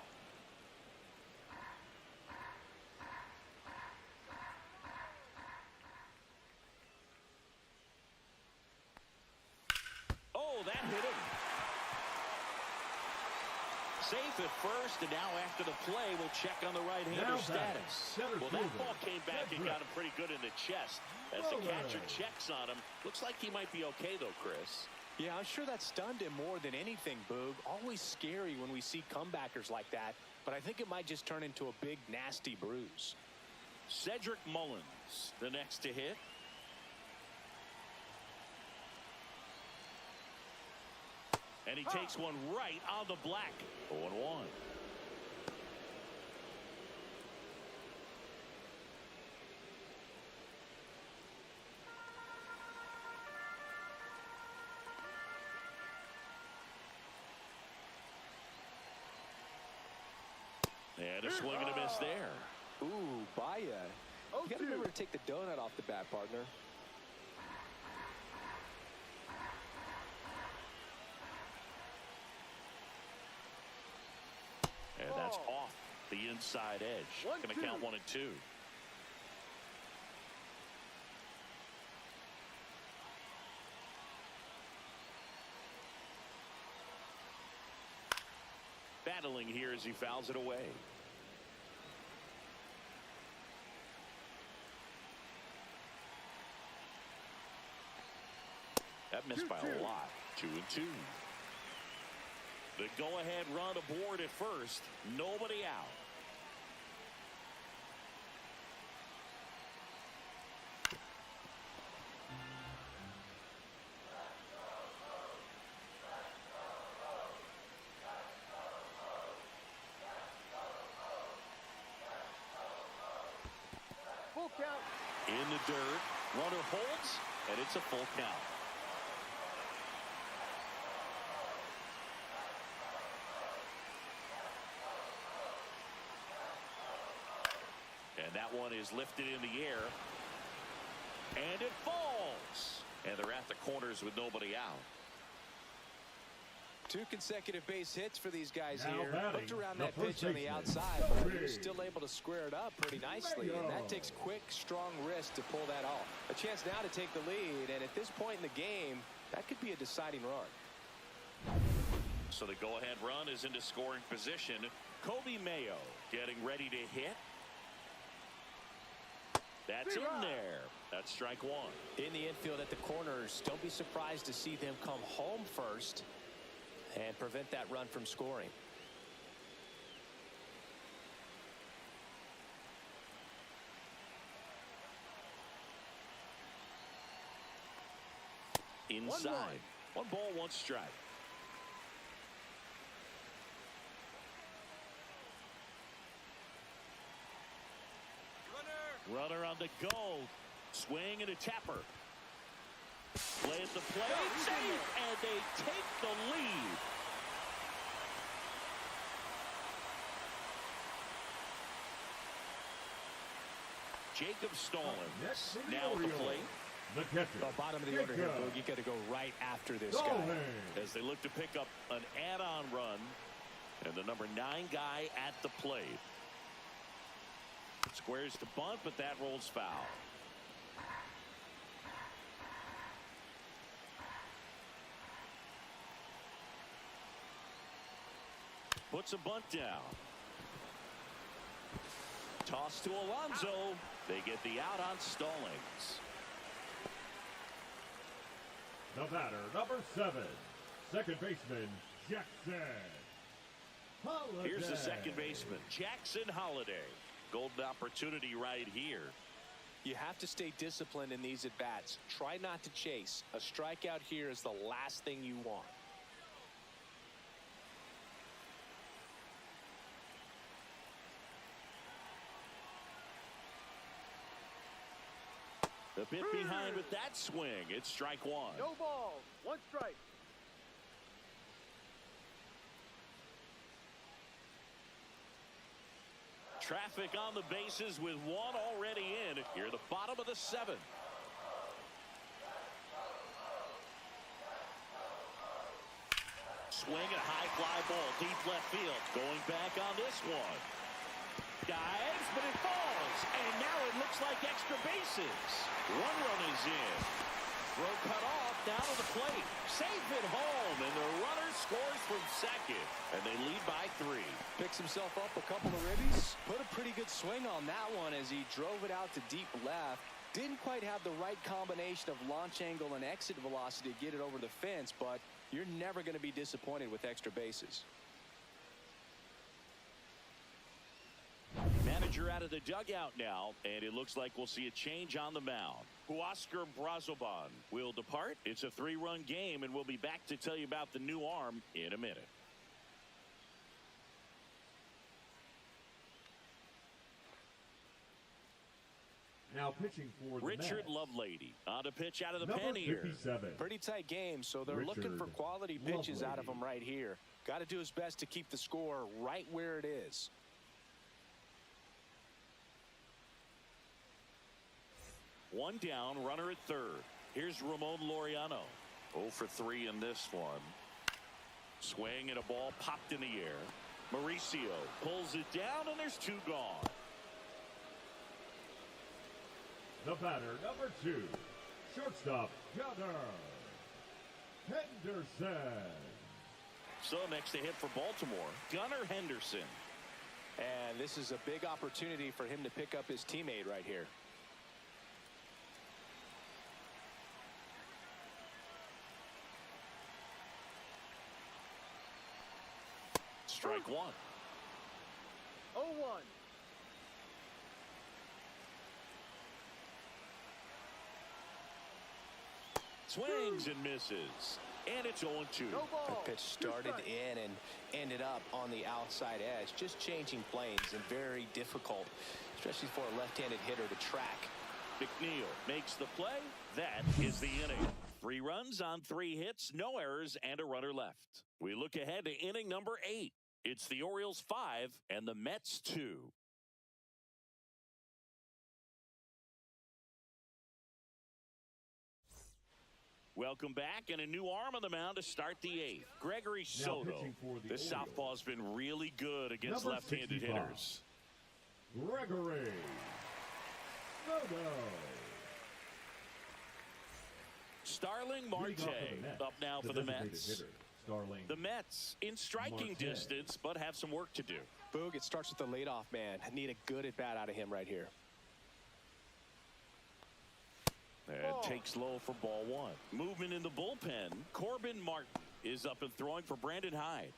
Oh, that hit him. Safe at first, and now after the play, we'll check on the right-hander status. Well, that ball came back and got him pretty good in the chest. As the catcher checks on him, looks like he might be okay, though, Chris. Yeah, I'm sure that stunned him more than anything, Boog. Always scary when we see comebackers like that, but I think it might just turn into a big, nasty bruise. Cedric Mullins, the next to hit. And he takes one right on the black. 0-1. And a swing and a miss there. Ooh, Baya. You got to remember to take the donut off the bat, partner. That's off the inside edge. Going to count 1 and 2. Battling here as he fouls it away. That missed by a lot. 2 and 2. The go-ahead run aboard at first. Nobody out. Full count. In the dirt. Runner holds, and it's a full count. And that one is lifted in the air. And it falls. And they're at the corners with nobody out. 2 consecutive base hits for these guys Now here. batting, Looked around the that pitch first on the baseman, outside, but he was still able to square it up pretty nicely. And that takes quick, strong wrist to pull that off. A chance now to take the lead, and at this point in the game, that could be a deciding run. So the go-ahead run is into scoring position. Kobe Mayo getting ready to hit. That's in there. That's strike 1. In the infield at the corners, don't be surprised to see them come home first and prevent that run from scoring. Inside. 1 ball, 1 strike. Runner on the go. Swing and a tapper. Play at the plate. Safe, and they take the lead. Jacob Stallings now at the plate. The catcher. The bottom of the order here, Boog. You got to go right after this guy. As they look to pick up an add-on run. And the number 9 guy at the plate. Squares to bunt, but that rolls foul. Puts a bunt down. Toss to Alonso. They get the out on Stallings. The batter, number 7, second baseman, Jackson Holiday. Here's the second baseman, Jackson Holiday. Golden opportunity right here. You have to stay disciplined in these at-bats. Try not to chase. A strikeout here is the last thing you want. The bit behind with that swing. It's strike 1. No ball. 1 strike. Traffic on the bases with 1 already in. Here, the bottom of the 7th. Swing and high fly ball deep left field. Going back on this one. Dives, but it falls. And now it looks like extra bases. 1 run is in. Throw cut off, down to the plate. Safe at home, and the runner scores from second. And they lead by 3. Picks himself up a couple of ribbies. Put a pretty good swing on that one as he drove it out to deep left. Didn't quite have the right combination of launch angle and exit velocity to get it over the fence, but you're never going to be disappointed with extra bases. Manager out of the dugout now, and it looks like we'll see a change on the mound. Huascar Brazoban will depart. It's a 3-run game, and we'll be back to tell you about the new arm in a minute. Now pitching for the Richard Mets, Lovelady on to pitch out of the number pen here. 57. Pretty tight game, so they're looking for Richard quality pitches out of Lovelady. him right here. Got to do his best to keep the score right where it is. One down, runner at third. Here's Ramon Laureano. 0 for 3 in this one. Swing and a ball popped in the air. Mauricio pulls it down, and there's 2 gone. The batter, number 2, shortstop, Gunnar Henderson. So next to hit for Baltimore, Gunnar Henderson. And this is a big opportunity for him to pick up his teammate right here. Strike 1. 0-1. Swings and misses. And it's 0-2. No ball. The pitch started in and ended up on the outside edge. Just changing planes and very difficult, especially for a left-handed hitter to track. McNeil makes the play. That is the inning. 3 runs on 3 hits, no errors, and a runner left. We look ahead to inning number 8. It's the Orioles 5 and the Mets 2. Welcome back, and a new arm on the mound to start the 8th. Gregory Soto. This southpaw's been really good against left-handed hitters. Gregory Soto. Starling Marte up now for the Mets. The Mets in striking distance, but have some work to do. Boog, it starts with the leadoff man. I need a good at-bat out of him right here. And takes low for ball 1. Movement in the bullpen. Corbin Martin is up and throwing for Brandon Hyde.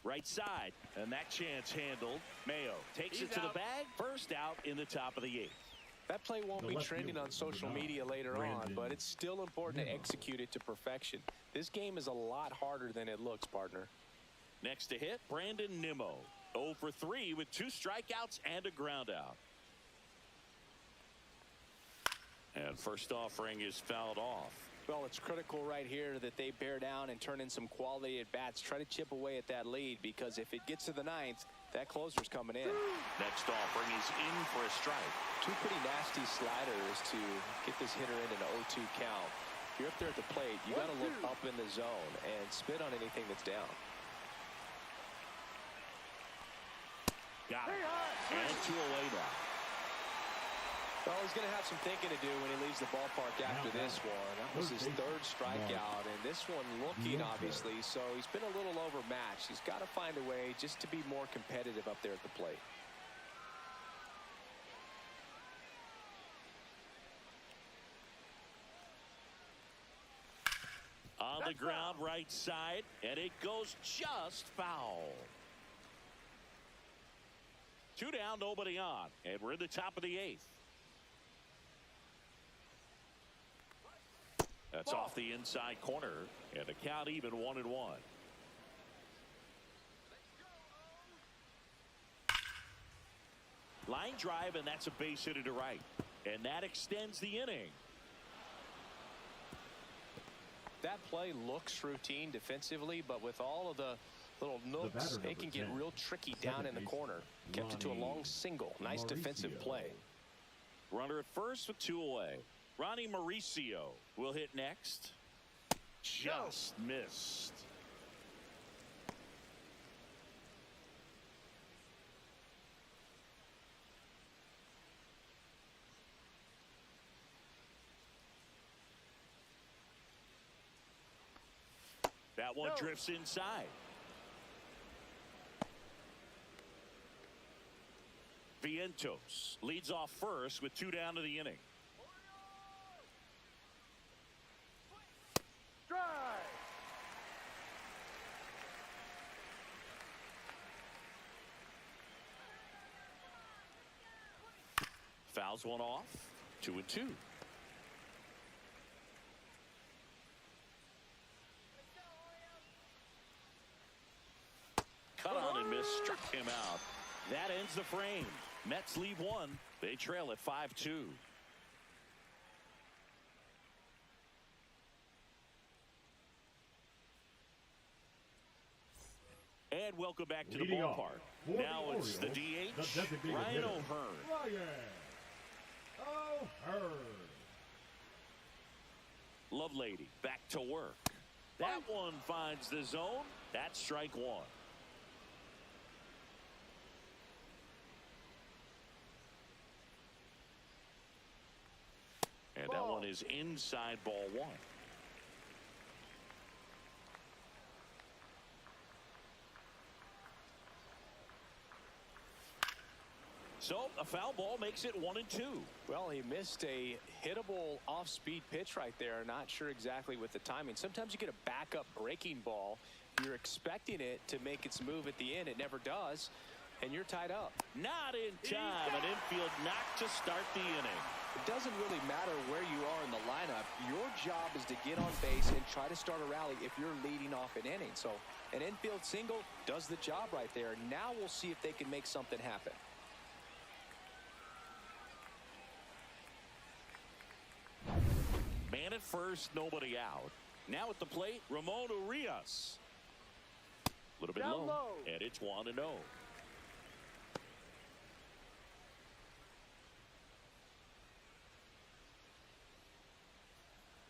Right side, and that chance handled. Mayo takes it to the bag. First out in the top of the 8th. That play won't be trending on social media later on, but it's still important to execute it to perfection. This game is a lot harder than it looks, partner. Next to hit, Brandon Nimmo. 0 for 3 with 2 strikeouts and a ground out. And first offering is fouled off. Well, it's critical right here that they bear down and turn in some quality at-bats. Try to chip away at that lead, because if it gets to the 9th, that closer's coming in. Next offering is in for a strike. 2 pretty nasty sliders to get this hitter in an 0-2 count. If you're up there at the plate, you got to look up in the zone and spit on anything that's down. Got it. And 2 away now. Well, he's going to have some thinking to do when he leaves the ballpark after this one. That was his 3rd strikeout, and this one looking, obviously, so he's been a little overmatched. He's got to find a way just to be more competitive up there at the plate. On the ground, right side, and it goes just foul. 2 down, nobody on, and we're in the top of the 8th. That's off the inside corner, and the count even 1-1. Line drive, and that's a base hit to right, and that extends the inning. That play looks routine defensively, but with all of the little nooks, it can get real tricky down in the corner. Kept it to a long single. Nice defensive play. Runner at first with 2 away. Ronnie Mauricio will hit next. Just missed. That one drifts inside. Vientos leads off first with 2 down to the inning. Drive. Fouls one off. 2-2. Cut on and miss, struck him out. That ends the frame. Mets leave 1. They trail at 5-2. And welcome back to the ballpark. Now it's the DH, Ryan O'Hearn. Lovelady back to work. That one finds the zone. That's strike one. And that one is inside ball one. So a foul ball makes it 1-2. Well, he missed a hittable off-speed pitch right there. Not sure exactly with the timing. Sometimes you get a backup breaking ball. You're expecting it to make its move at the end. It never does, and you're tied up. Not in time. An infield knock to start the inning. It doesn't really matter where you are in the lineup. Your job is to get on base and try to start a rally if you're leading off an inning. So an infield single does the job right there. Now we'll see if they can make something happen. Man at first, nobody out. Now at the plate, Ramon Urias. A little bit low, and it's 1-0.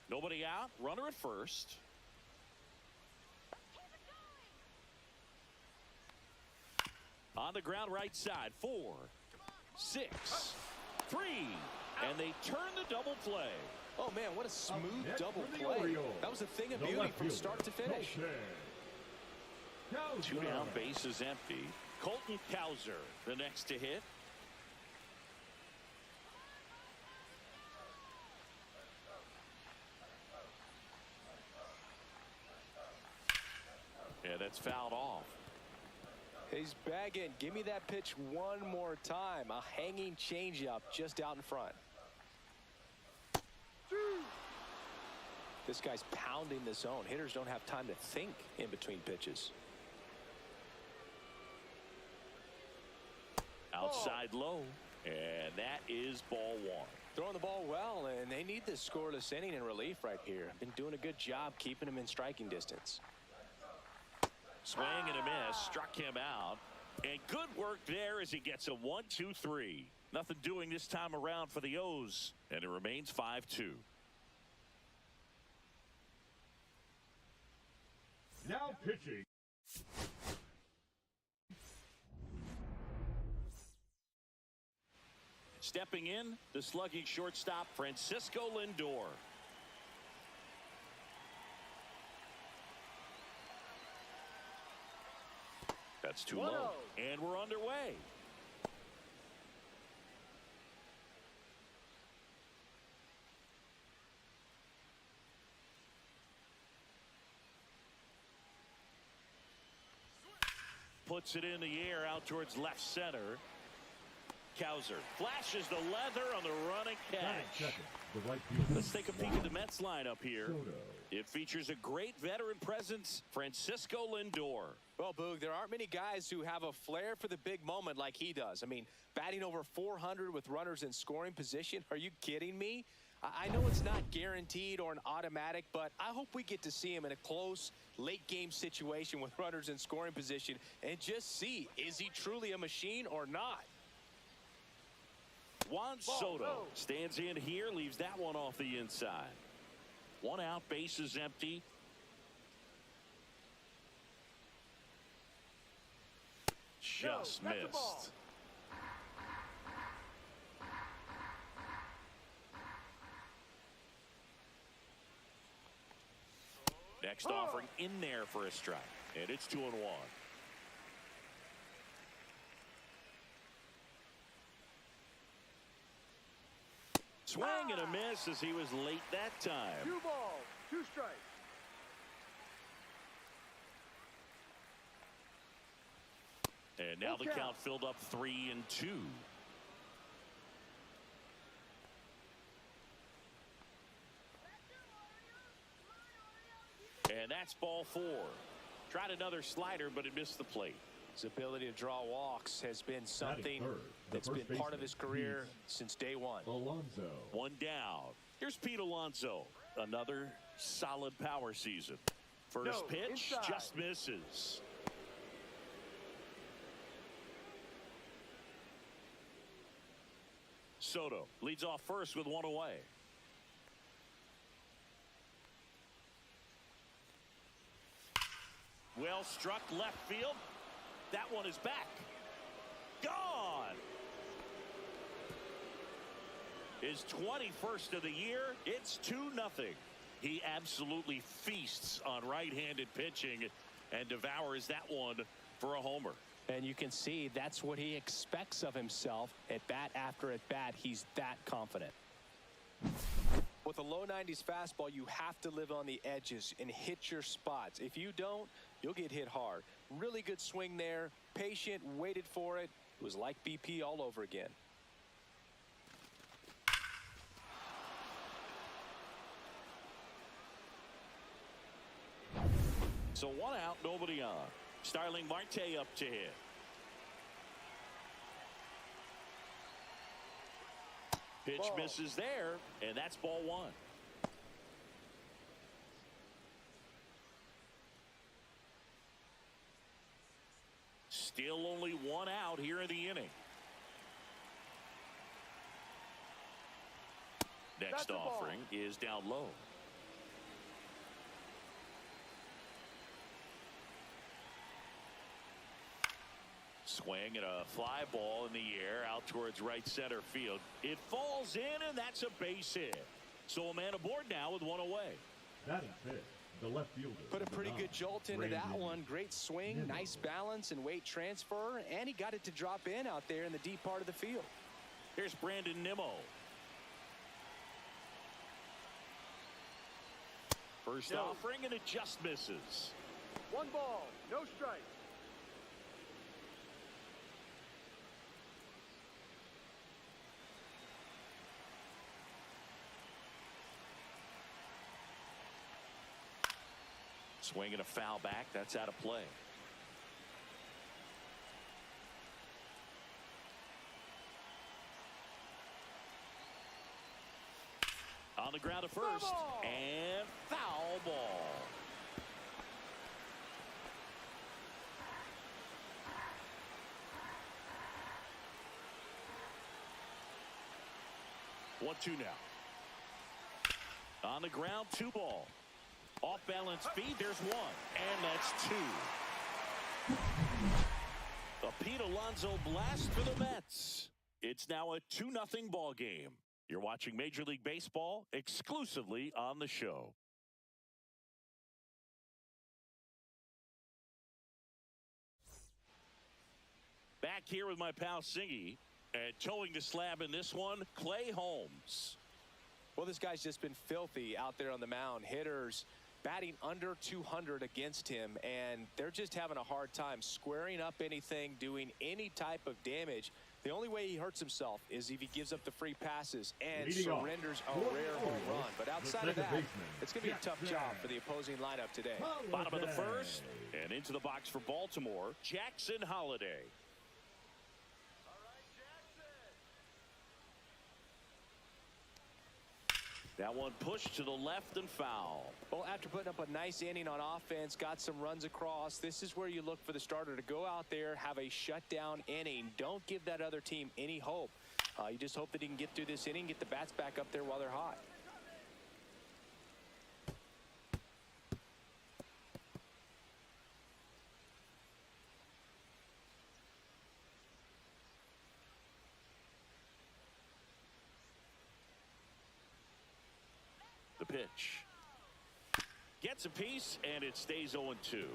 Nobody out, runner at first. On the ground, right side, 4, 6, 3, and they turn the double play. Oh, man, what a smooth double play. That was a thing of beauty from start to finish. 2 down, bases empty. Colton Cowser, the next to hit. Yeah, that's fouled off. He's bagging. Give me that pitch one more time. A hanging changeup just out in front. This guy's pounding the zone. Hitters don't have time to think in between pitches. Outside low, and that is ball one. Throwing the ball well, and they need this scoreless inning in relief right here. Been doing a good job keeping him in striking distance. Swing and a miss, struck him out. And good work there as he gets a 1-2-3. Nothing doing this time around for the O's, and it remains 5-2. Now pitching. Stepping in, the slugging shortstop, Francisco Lindor. That's too low, and we're underway. Puts it in the air out towards left center. Cowser flashes the leather on the running catch. Let's take a peek at the Mets lineup here. It features a great veteran presence, Francisco Lindor. Well, Boog, there aren't many guys who have a flair for the big moment like he does. I mean, batting over 400 with runners in scoring position. Are you kidding me? I know it's not guaranteed or an automatic, but I hope we get to see him in a close, late-game situation with runners in scoring position and just see, is he truly a machine or not? Juan Soto stands in here, leaves that one off the inside. 1 out, bases empty. Just missed. Next offering in there for a strike, and it's 2-1. Swing and a miss as he was late that time. 2 balls, 2 strikes. And now the count filled up 3-2. And that's ball 4. Tried another slider, but it missed the plate. His ability to draw walks has been something that's been part of his career since day one. Alonso. 1 down. Here's Pete Alonso. Another solid power season. First pitch just misses. Soto leads off first with one away. Well struck left field. That one is back. Gone. His 21st of the year. It's 2-0. He absolutely feasts on right-handed pitching and devours that one for a homer. And you can see that's what he expects of himself at bat after at bat. He's that confident. With a low 90s fastball, you have to live on the edges and hit your spots. If you don't, you'll get hit hard. Really good swing there. Patient, waited for it. It was like BP all over again. So 1 out, nobody on. Starling Marte up to hit. Pitch Ball. misses there, and that's ball 1. Still only 1 out here in the inning. Next offering is down low. Swing and a fly ball in the air out towards right center field. It falls in, and that's a base hit. So a man aboard now with 1 away. That is it. The left fielder. Put a pretty good jolt into that one. Great swing, nice balance and weight transfer, and he got it to drop in out there in the deep part of the field. Here's Brandon Nimmo. First offering, and it just misses. 1 ball, no strike. Swing and a foul back. That's out of play. On the ground at first. And foul ball. One, 2 now. On the ground, 2 ball. Off balance feed, there's 1, and that's 2. A Pete Alonso blast for the Mets. It's now a 2-0 ball game. You're watching Major League Baseball exclusively on the show. Back here with my pal Singy, and towing the slab in this one, Clay Holmes. Well, this guy's just been filthy out there on the mound. Hitters batting under 200 against him, and they're just having a hard time squaring up anything, doing any type of damage. The only way he hurts himself is if he gives up the free passes and surrenders a rare home run. But outside of that, it's going to be a tough job for the opposing lineup today. Bottom of the first, and into the box for Baltimore, Jackson Holliday. That one pushed to the left and foul. Well, after putting up a nice inning on offense, got some runs across, this is where you look for the starter to go out there, have a shutdown inning. Don't give that other team any hope. You just hope that he can get through this inning, get the bats back up there while they're hot. Pitch. Gets a piece, and it stays 0-2.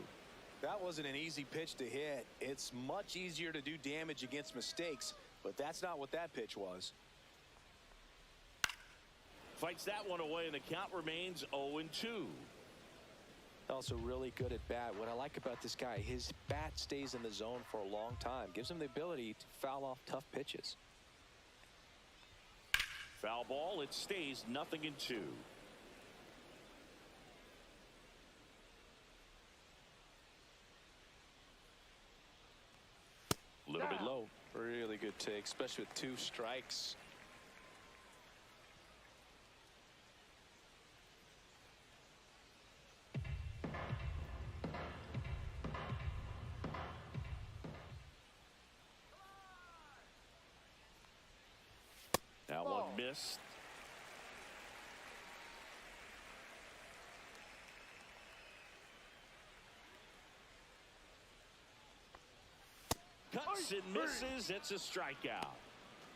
That wasn't an easy pitch to hit. It's much easier to do damage against mistakes, but that's not what that pitch was. Fights that one away, and the count remains 0-2. Also really good at bat. What I like about this guy, his bat stays in the zone for a long time. Gives him the ability to foul off tough pitches. Foul ball, it stays 0-2. A little bit low. Really good take, especially with 2 strikes. missed. Cuts and misses. It's a strikeout.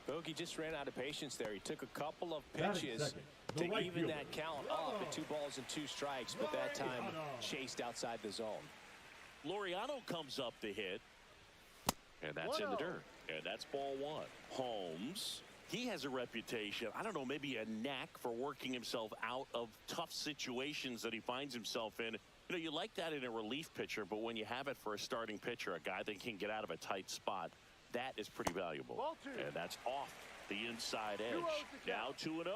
Bogey just ran out of patience there. He took a couple of pitches to even that count up at 2 balls and 2 strikes, but that time chased outside the zone. Laureano comes up to hit, and that's in the dirt. And that's ball 1. Holmes, he has a reputation, I don't know, maybe a knack for working himself out of tough situations that he finds himself in. You know, you like that in a relief pitcher, but when you have it for a starting pitcher, a guy that can get out of a tight spot, that is pretty valuable. And that's off the inside edge. Now 2-0.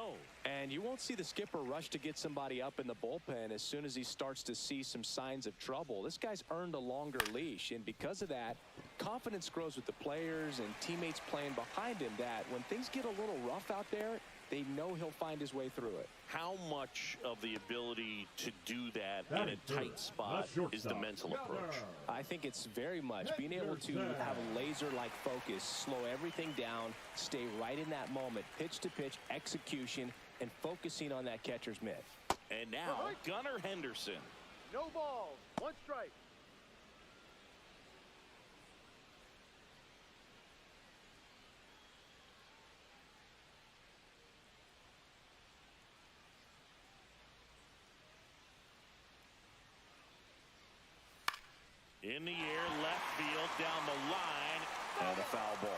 And you won't see the skipper rush to get somebody up in the bullpen as soon as he starts to see some signs of trouble. This guy's earned a longer leash, and because of that, confidence grows with the players and teammates playing behind him, that when things get a little rough out there, they know he'll find his way through it. How much of the ability to do that in a tight spot is the mental approach? I think it's very much being able to have a laser-like focus, slow everything down, stay right in that moment, pitch to pitch execution, and focusing on that catcher's mitt. And now Gunnar Henderson. No balls. 1 strike. In the air, left field, down the line, and a foul ball.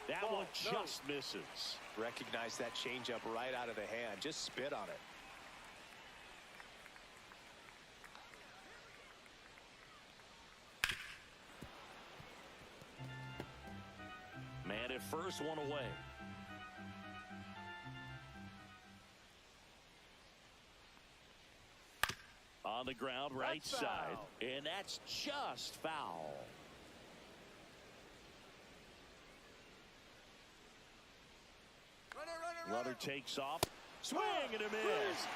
That one just misses. Recognize that changeup right out of the hand. Just spit on it. Man at first, 1 away. On the ground, right side, and that's just foul. Runner takes off, swing and a miss.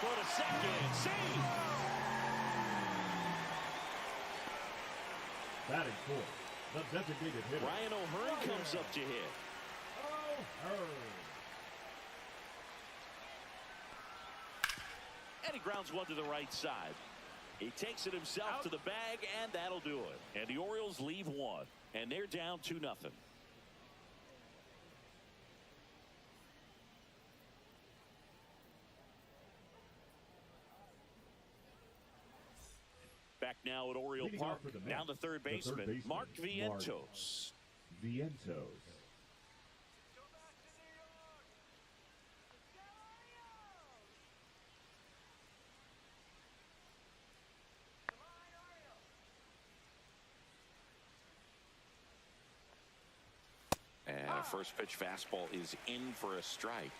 Go to second, save. Batting fourth, the designated hitter, Ryan O'Hearn comes up to hit. And he grounds one to the right side. He takes it himself to the bag, and that'll do it. And the Orioles leave 1, and they're down 2-0. Back now at Oriole Park, down the third baseman, Mark Vientos. And a first pitch fastball is in for a strike.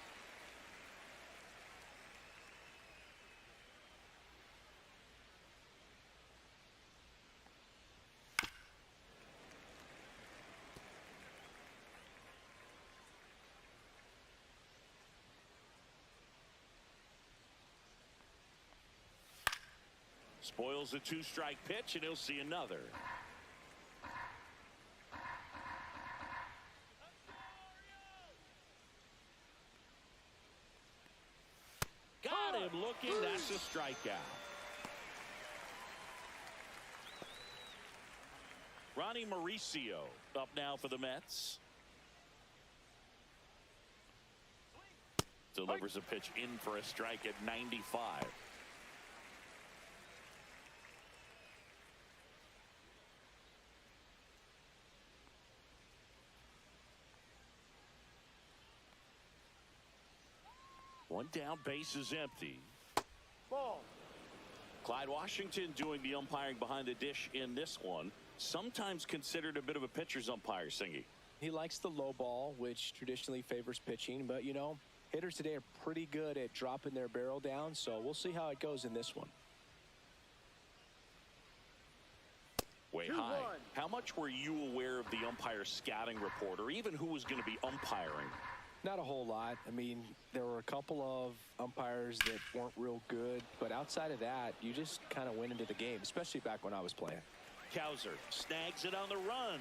Spoils a 2-strike pitch, and he'll see another. Got him looking. That's a strikeout. Ronnie Mauricio up now for the Mets. Delivers a pitch in for a strike at 95. One down, base is empty. Ball. Clyde Washington doing the umpiring behind the dish in this one. Sometimes considered a bit of a pitcher's umpire, Singy. He likes the low ball, which traditionally favors pitching, but you know, hitters today are pretty good at dropping their barrel down, so we'll see how it goes in this one. Way high. How much were you aware of the umpire scouting report, or even who was going to be umpiring? Not a whole lot. I mean, there were a couple of umpires that weren't real good, but outside of that, you just kind of went into the game, especially back when I was playing. Kowser snags it on the run.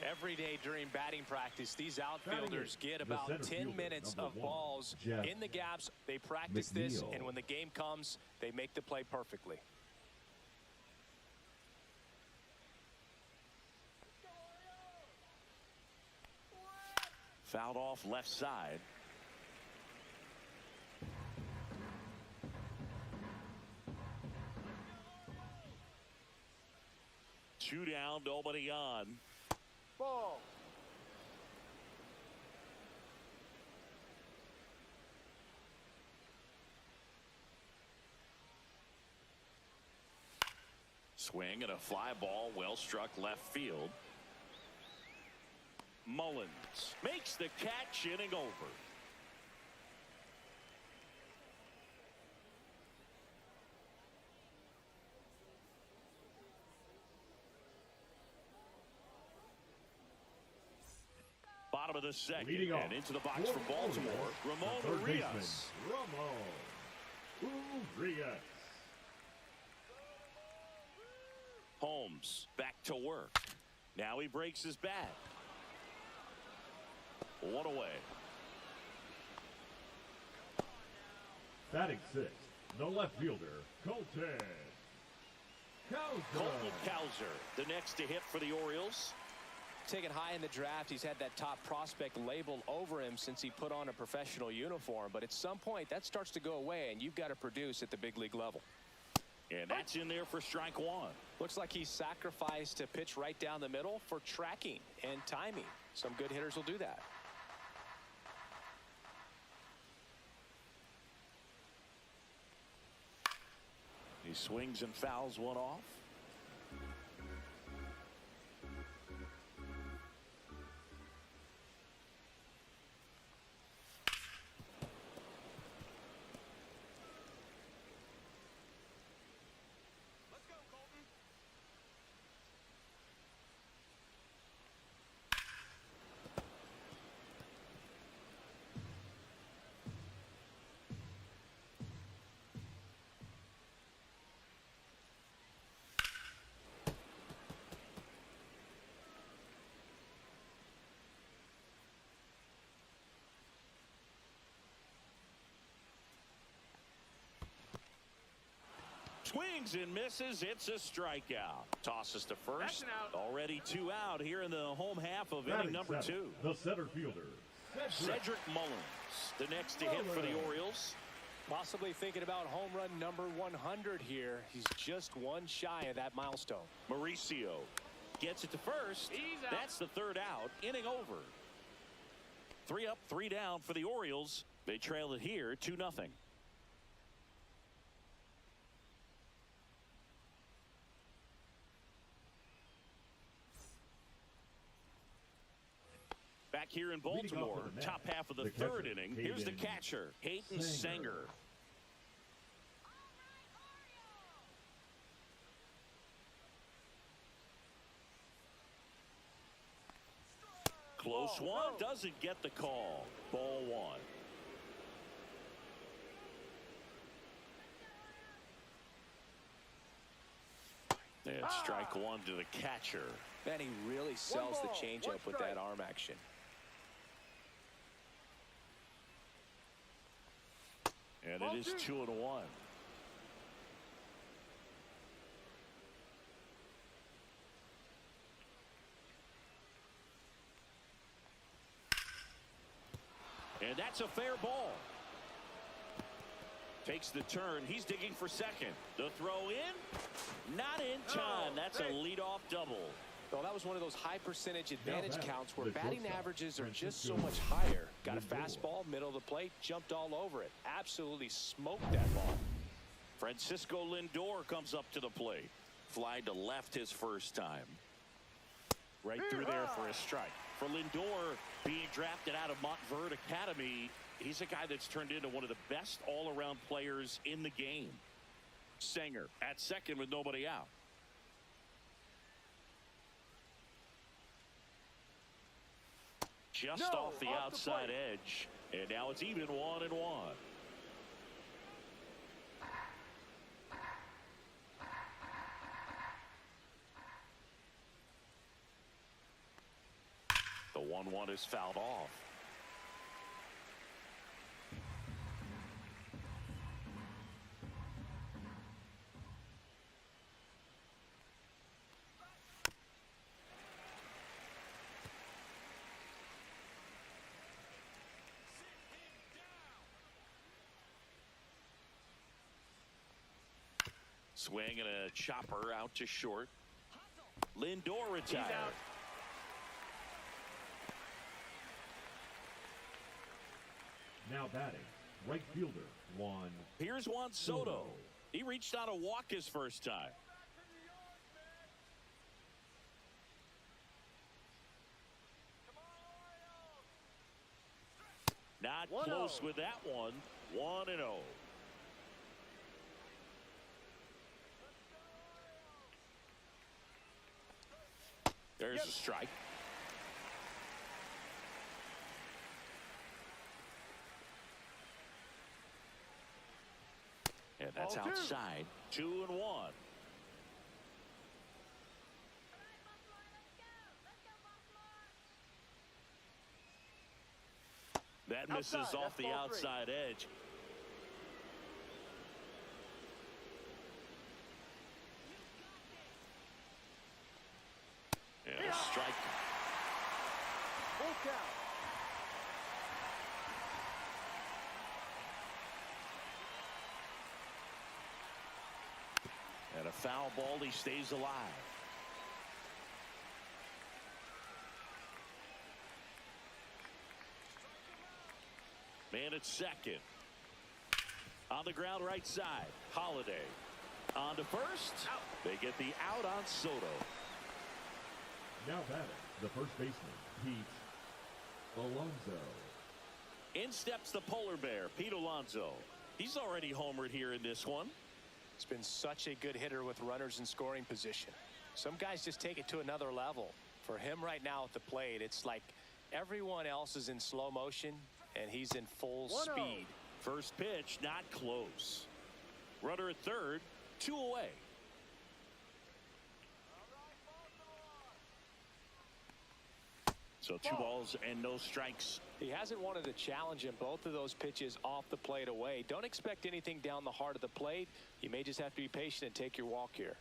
Every day during batting practice, these outfielders get about 10 minutes of balls in the gaps. They practice this, and when the game comes, they make the play perfectly. Fouled off left side. Two down, nobody on. Ball. Swing and a fly ball, well struck left field. Mullins makes the catch, inning over. Bottom of the second, and into the box from Baltimore, Ramon Urias. Holmes back to work. Now he breaks his bat. One away. Batting sixth, the left fielder, Colton Kowser, the next to hit for the Orioles. Taken high in the draft, he's had that top prospect labeled over him since he put on a professional uniform. But at some point, that starts to go away, and you've got to produce at the big league level. And that's in there for strike one. Looks like he sacrificed a pitch right down the middle for tracking and timing. Some good hitters will do that. He swings and fouls one off. Swings and misses. It's a strikeout. Tosses to first. Already two out here in the home half of inning number two. The center fielder, Cedric Mullins, the next to hit for the Orioles. Possibly thinking about home run number 100 here. He's just one shy of that milestone. Mauricio gets it to first. That's the third out. Inning over. 3 up, 3 down for the Orioles. They trail it here 2-0. Back here in Baltimore, top half of the third inning. Here's the catcher, Hayden Sanger. Close one, doesn't get the call. Ball one. And strike one to the catcher. Man, he really sells the changeup with that arm action. And it is 2-1. And that's a fair ball. Takes the turn. He's digging for second. The throw in. Not in time. That's a leadoff double. Well, that was one of those high percentage advantage counts where batting averages are just so much higher. Got a fastball, middle of the plate, jumped all over it. Absolutely smoked that ball. Francisco Lindor comes up to the plate. Fly to left his first time. Right through there for a strike. For Lindor, being drafted out of Montverde Academy, he's a guy that's turned into one of the best all-around players in the game. Sanger at second with nobody out. Just off the outside edge, And now it's even 1-1. The 1-1 is fouled off. Swing and a chopper out to short. Lindor retired. Now batting, right fielder, Juan. Here's Juan Soto. He reached on a walk his first time. Not close with that one. 1-0. There's a strike. And that's outside. 2-1. That misses off the outside edge. And a strike. Full count. And a foul ball. He stays alive. Man at second. On the ground right side. Holiday. On to first. Out. They get the out on Soto. Now batting, the first baseman, Pete Alonso. In steps the polar bear, Pete Alonso. He's already homered here in this one. He's been such a good hitter with runners in scoring position. Some guys just take it to another level. For him right now at the plate, it's like everyone else is in slow motion and he's in full speed. First pitch, not close. Runner at third, 2 away. So 2 balls and no strikes. He hasn't wanted a challenge in both of those pitches off the plate away. Don't expect anything down the heart of the plate. You may just have to be patient and take your walk here.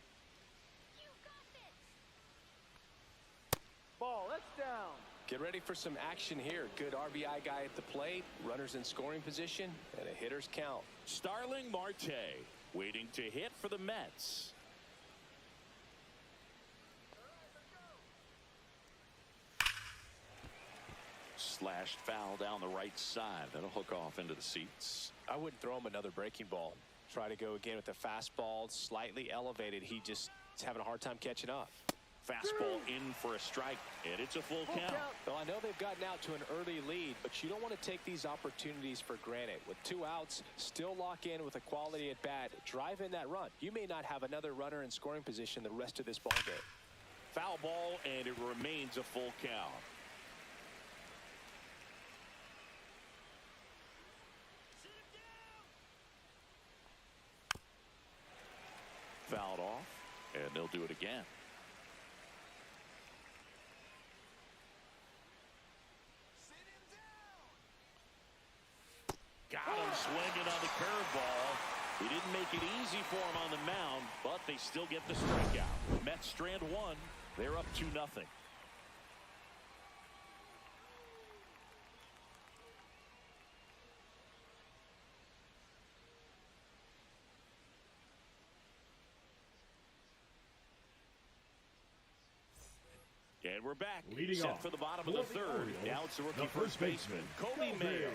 Ball, that's down. Get ready for some action here. Good RBI guy at the plate, runners in scoring position, and a hitter's count. Starling Marte waiting to hit for the Mets. Slashed foul down the right side. That'll hook off into the seats. I wouldn't throw him another breaking ball. Try to go again with the fastball, slightly elevated. He just is having a hard time catching up. Fastball in for a strike, and it's a full count. Well, I know they've gotten out to an early lead, but you don't want to take these opportunities for granted. With 2 outs, still lock in with a quality at bat. Drive in that run. You may not have another runner in scoring position the rest of this ball game. Foul ball, and it remains a full count. Fouled off, and they'll do it again. Got him swinging on the curveball. He didn't make it easy for him on the mound, but they still get the strikeout. Mets strand 1. They're up 2-0. And we're back. Leading set off for the bottom of the third. Orioles, Now it's the rookie the first baseman, Kobe Mayo.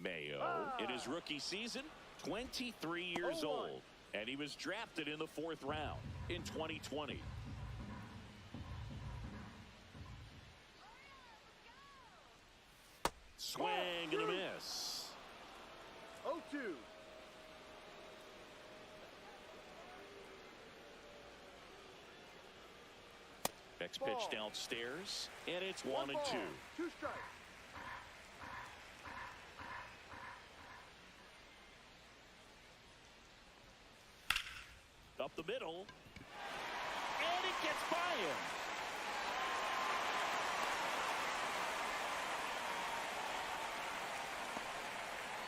Mayo, in his rookie season, 23 years old, and he was drafted in the 4th round in 2020. Swing and a miss. 0-2. Next pitch Ball. downstairs, and it's 1 and ball, 2. 2 strikes. Up the middle, and it gets by him.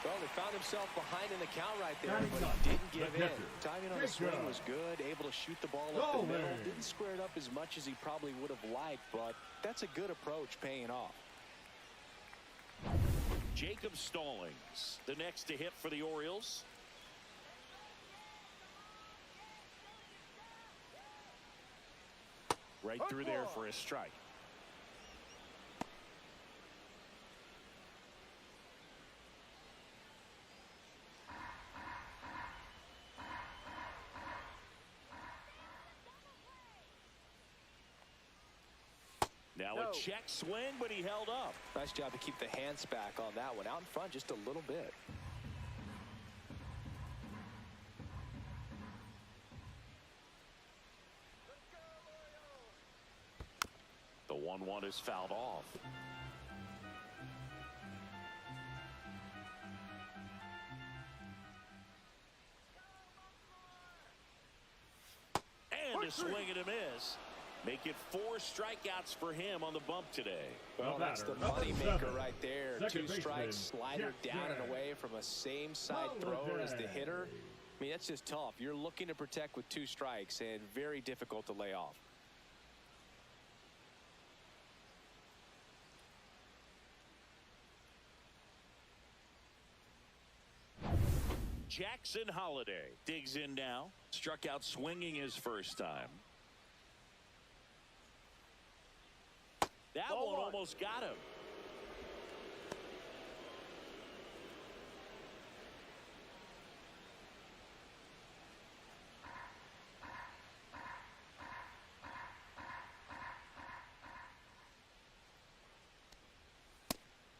Well, he found himself behind in the count right there, Batting but up, he didn't give the in. catcher. Timing on the swing was good, able to shoot the ball up the middle. Didn't square it up as much as he probably would have liked, but that's a good approach paying off. Jacob Stallings, the next to hit for the Orioles. Right through there for a strike. Now a check swing, but he held up. Nice job to keep the hands back on that one. Out in front just a little bit. The 1-1 is fouled off. And a swing and a miss. Make it 4 strikeouts for him on the bump today. Well, that's the money maker right there. 2 strikes, slider down and away from a same side thrower as the hitter. I mean, that's just tough. You're looking to protect with 2 strikes and very difficult to lay off. Jackson Holiday digs in now. Struck out swinging his first time. That one almost got him.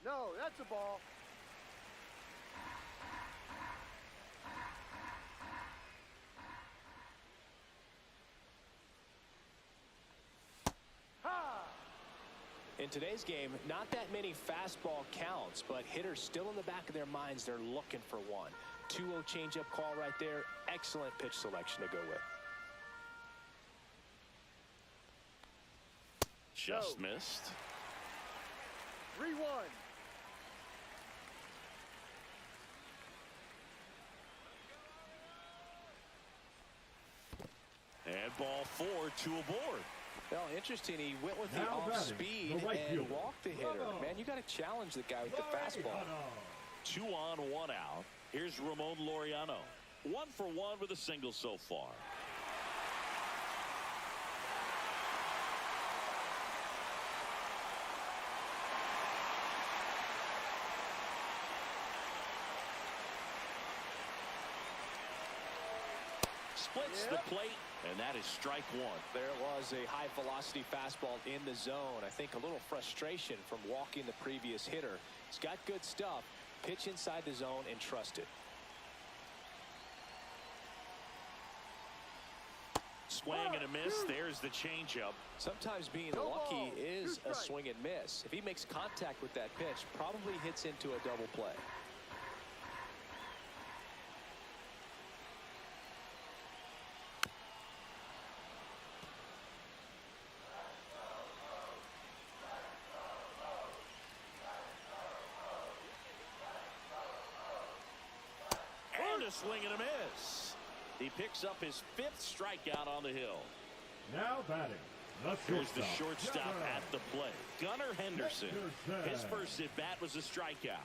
No, that's a ball. In today's game, not that many fastball counts, but hitters still in the back of their minds, they're looking for one. 2-0 changeup call right there. Excellent pitch selection to go with. Just missed. 3-1. And ball 4, 2 aboard. Well, interesting. He went with the Now off batting, speed the right and fielder. walked the hitter. Man, you got to challenge the guy with the fastball. 2 on, 1 out. Here's Ramon Laureano. 1 for 1 with a single so far. Splits the plate, and that is strike 1. There was a high velocity fastball in the zone. I think a little frustration from walking the previous hitter. He's got good stuff. Pitch inside the zone and trust it. Swing and a miss. There's the changeup. Sometimes being lucky is a swing and miss. If he makes contact with that pitch, probably hits into a double play. A swing and a miss. He picks up his 5th strikeout on the hill. Now batting. Here's the shortstop at the plate. Gunnar Henderson. His first at bat was a strikeout.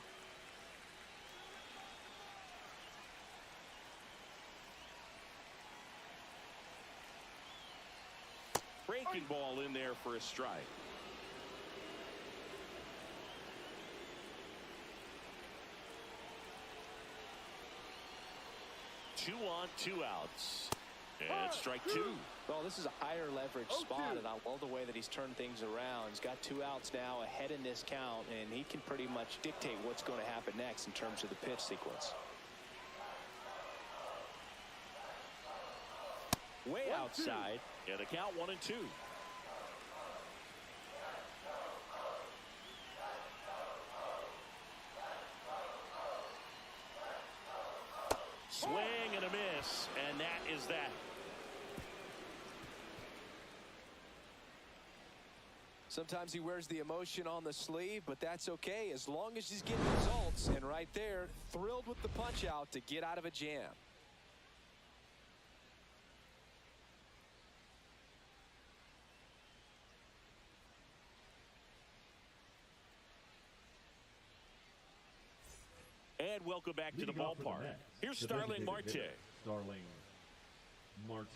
Breaking ball in there for a strike. Two on, 2 outs. And strike 2. Well, this is a higher leverage spot, and I love the way that he's turned things around. He's got 2 outs now ahead in this count, and he can pretty much dictate what's going to happen next in terms of the pitch sequence. Way outside, and a count 1 and 2. Swing and a miss, and that is that. Sometimes he wears the emotion on the sleeve, but that's okay as long as he's getting results. And right there, thrilled with the punch out to get out of a jam. And welcome back to the ballpark. Here's Starling Marte. Starling Marte.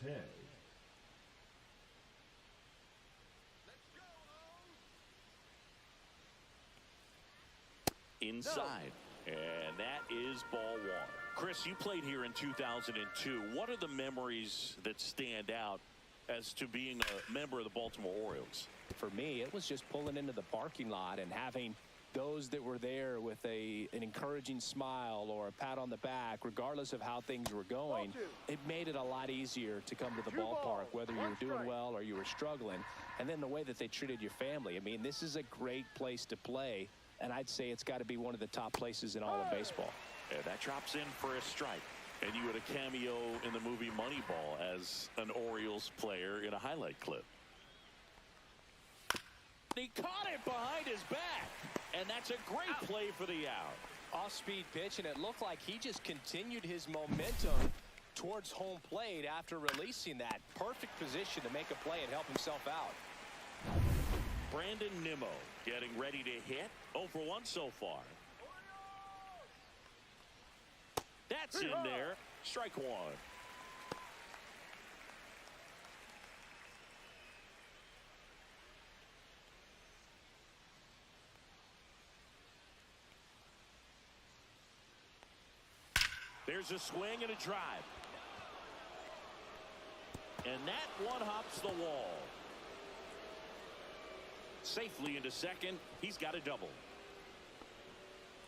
Inside, and that is ball one. Chris, you played here in 2002. What are the memories that stand out as to being a member of the Baltimore Orioles? For me, it was just pulling into the parking lot and having those that were there with an encouraging smile or a pat on the back, regardless of how things were going. It made it a lot easier to come to the ballpark, whether you were doing well or you were struggling. And then the way that they treated your family. I mean, this is a great place to play. And I'd say it's got to be one of the top places in all of baseball. And that drops in for a strike. And you had a cameo in the movie Moneyball as an Orioles player in a highlight clip. He caught it behind his back. And that's a great play for the out. Off-speed pitch, and it looked like he just continued his momentum towards home plate after releasing that. Perfect position to make a play and help himself out. Brandon Nimmo getting ready to hit. 0 for 1 so far. That's in there. Strike one. There's a swing and a drive. And that one hops the wall. Safely into second. He's got a double.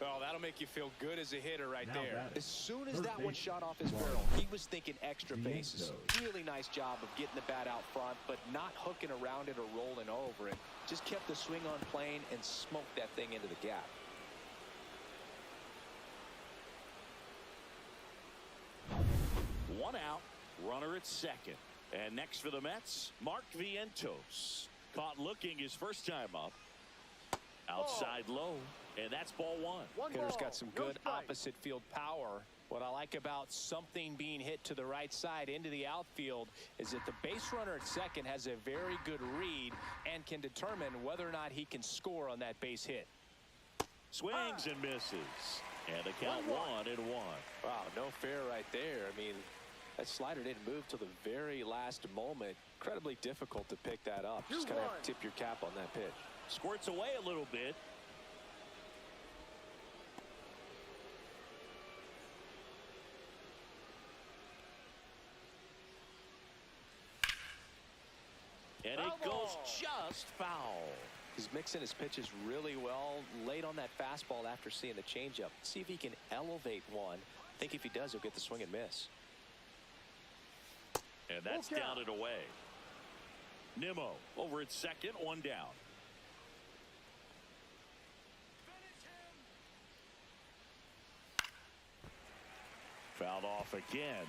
Oh, that'll make you feel good as a hitter right Now there. batting. As soon as Third that one base. shot off his barrel, he was thinking extra bases. Really nice job of getting the bat out front, but not hooking around it or rolling over it. Just kept the swing on plane and smoked that thing into the gap. One out. Runner at second. And next for the Mets, Mark Vientos. Caught looking his first time up. Outside low. And that's ball one. Hitter's got some good opposite field power. What I like about something being hit to the right side into the outfield is that the base runner at second has a very good read and can determine whether or not he can score on that base hit. Swings and misses. And the count 1-1. Wow, no fair right there. I mean, that slider didn't move till the very last moment. Incredibly difficult to pick that up. Just kind of have to tip your cap on that pitch. Squirts away a little bit. And it goes just foul. He's mixing his pitches really well. Late on that fastball after seeing the changeup. See if he can elevate one. I think if he does, he'll get the swing and miss. And that's down and away. Nimmo over at second, one down. Fouled off again,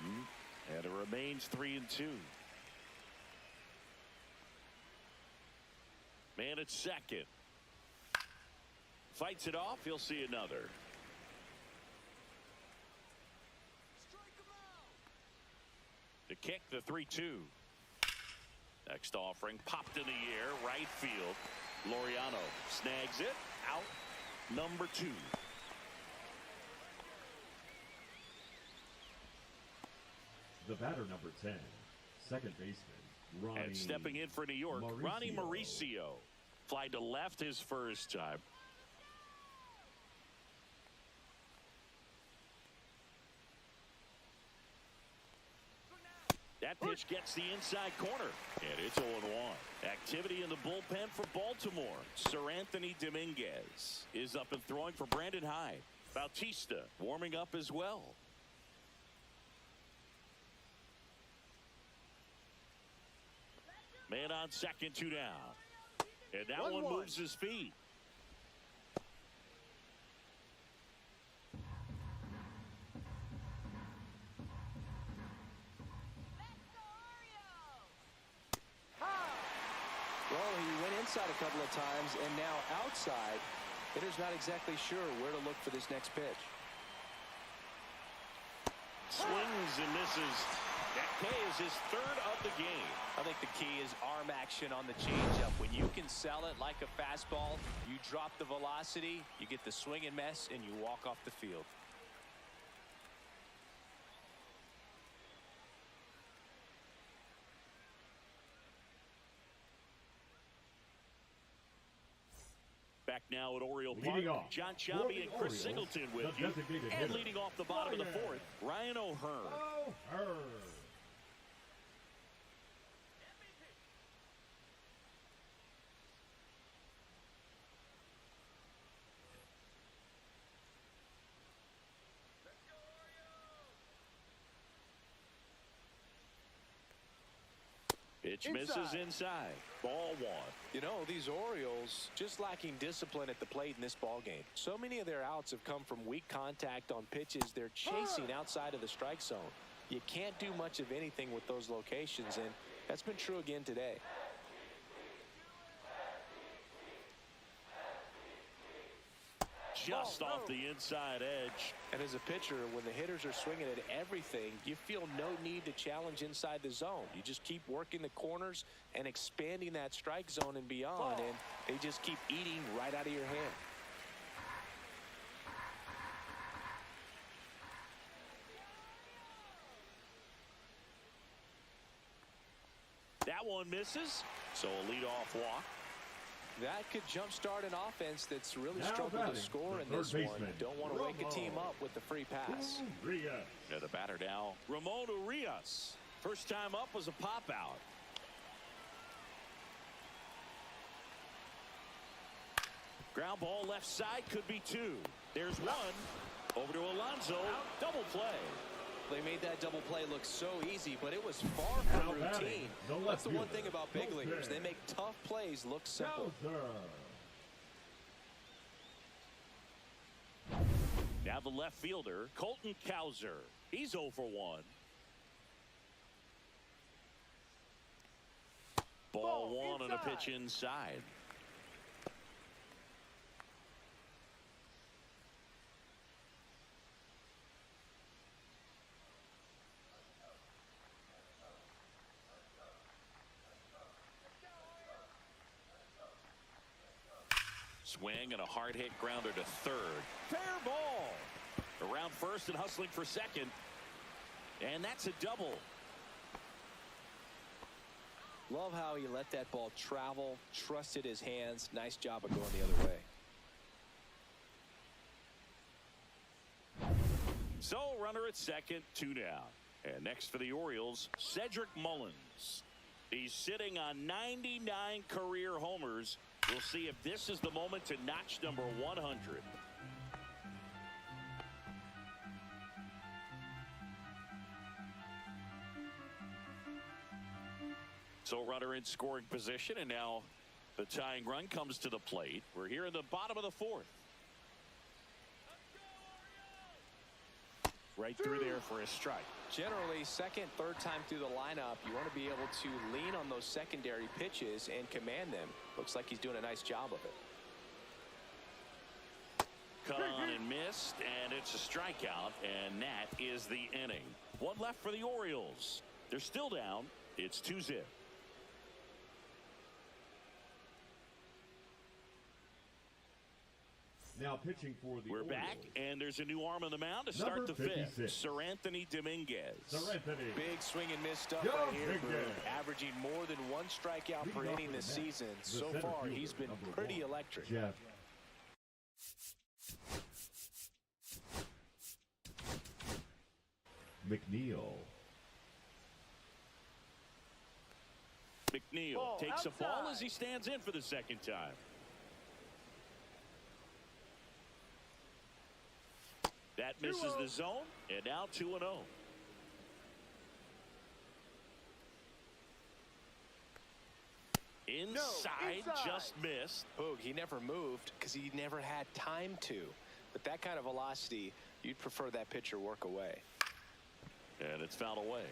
and it remains 3-2. Man at second. Fights it off, he'll see another. To kick the 3-2. Next offering popped in the air, right field. Laureano snags it, out number 2. The batter number 10, second baseman, Ronnie. And stepping in for New York, Ronnie Mauricio. Fly to left his first time. That pitch gets the inside corner, and it's 0-1. Activity in the bullpen for Baltimore. Sir Anthony Dominguez is up and throwing for Brandon Hyde. Bautista warming up as well. Man on second, 2 down. And that one moves his feet. inside a couple of times, and now outside. Hitter's not exactly sure where to look for this next pitch. Swings and misses. That K is his third of the game. I think the key is arm action on the changeup. When you can sell it like a fastball, you drop the velocity, you get the swing and miss, and you walk off the field. Back now at Oriole Park, John Chobby and Chris Singleton with you. And leading off the bottom of the fourth, Ryan O'Hearn. Pitch misses inside. Ball one. You know, these Orioles just lacking discipline at the plate in this ball game. So many of their outs have come from weak contact on pitches they're chasing outside of the strike zone. You can't do much of anything with those locations, and that's been true again today. Just off the inside edge. And as a pitcher, when the hitters are swinging at everything, you feel no need to challenge inside the zone. You just keep working the corners and expanding that strike zone and beyond, and they just keep eating right out of your hand. That one misses, so a leadoff walk. That could jumpstart an offense that's really struggled to score in this one. Don't want to wake a team up with the free pass. Yeah, the batter now, Ramon Urias. First time up was a pop out. Ground ball left side, could be two. There's one. Over to Alonso. Double play. They made that double play look so easy, but it was far from routine. That's the one thing about big leaguers. They make tough plays look simple. Now the left fielder, Colton Cowser. He's 0 for 1. Ball one on a pitch inside. Swing and a hard hit grounder to third. Fair ball. Around first and hustling for second. And that's a double. Love how he let that ball travel, trusted his hands. Nice job of going the other way. So runner at second, 2 down. And next for the Orioles, Cedric Mullins. He's sitting on 99 career homers. We'll see if this is the moment to notch number 100. So runner in scoring position, and now the tying run comes to the plate. We're here in the bottom of the fourth. Right through there for a strike. Generally, second, third time through the lineup, you want to be able to lean on those secondary pitches and command them. Looks like he's doing a nice job of it. Cut on and missed, and it's a strikeout, and that is the inning. One left for the Orioles. They're still down. It's 2-0. Now pitching for the We're Orioles. back, and there's a new arm on the mound to start the fifth. Seranthony Dominguez. Big swing and miss stuff right here. Averaging more than one strikeout per inning this season. So far, he's been pretty electric. Jeff. McNeil. McNeil takes a ball as he stands in for the second time. That misses the zone, and now 2-0. Inside, just missed. Boog, he never moved because he never had time to. But that kind of velocity, you'd prefer that pitcher work away. And it's fouled away.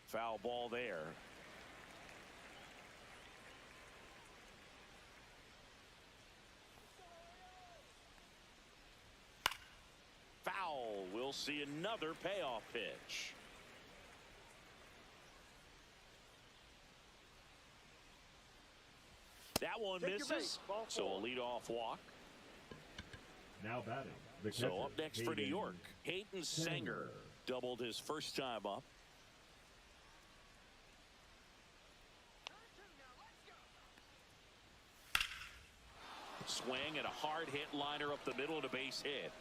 Foul ball there. Foul. We'll see another payoff pitch. That one misses, so a leadoff walk. Now batting. The So catcher, up next for New Hayden York, Hayden Sanger doubled his first time up. Swing and a hard hit liner up the middle to base hit.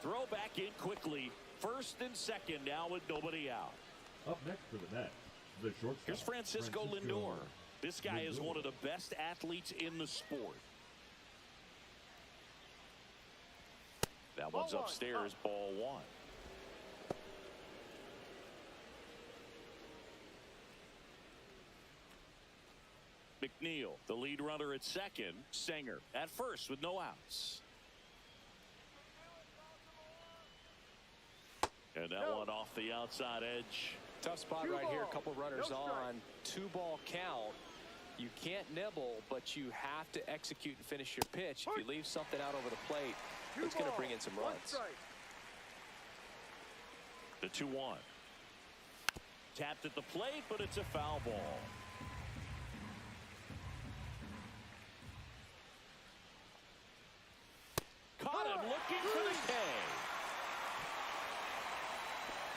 Throw back in quickly. First and second now with nobody out. Up next for the Mets, the shortstop. Here's Francisco Lindor. This guy is one of the best athletes in the sport. That one's upstairs, ball one. McNeil, the lead runner at second. Sanger at first with no outs. And that one off the outside edge. Tough spot right here. A couple runners on. 2-ball count. You can't nibble, but you have to execute and finish your pitch. If you leave something out over the plate, it's going to bring in some runs. The 2-1. Tapped at the plate, but it's a foul ball. Caught him looking for the K.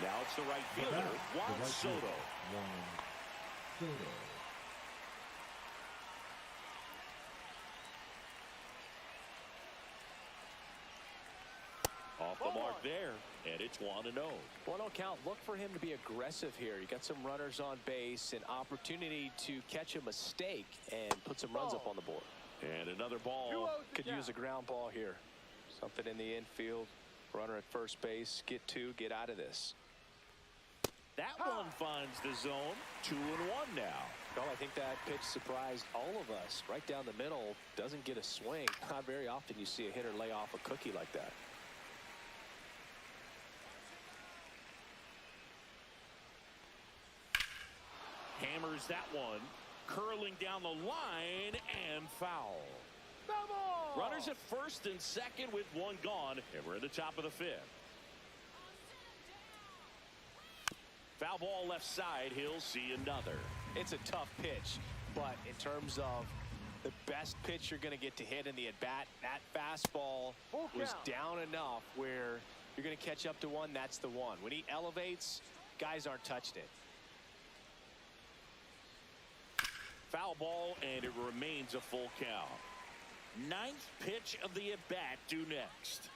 Now it's the right fielder, Juan Soto. Off the mark there, and it's 1-0. 1-0 count. Look for him to be aggressive here. You got some runners on base, an opportunity to catch a mistake and put some runs up on the board. And another ball. Could use a ground ball here. Something in the infield. Runner at first base. Get two. Get out of this. That one finds the zone. 2-1 now. Well, I think that pitch surprised all of us. Right down the middle. Doesn't get a swing. Not very often you see a hitter lay off a cookie like that. Hammers that one. Curling down the line and foul. Runners at first and second with one gone. And we're at the top of the fifth. Foul ball left side. He'll see another. It's a tough pitch, but in terms of the best pitch you're going to get to hit in the at-bat, that fastball was down enough where you're going to catch up to one. That's the one. When he elevates, guys aren't touching it. Foul ball, and it remains a full count. Ninth pitch of the at-bat due next.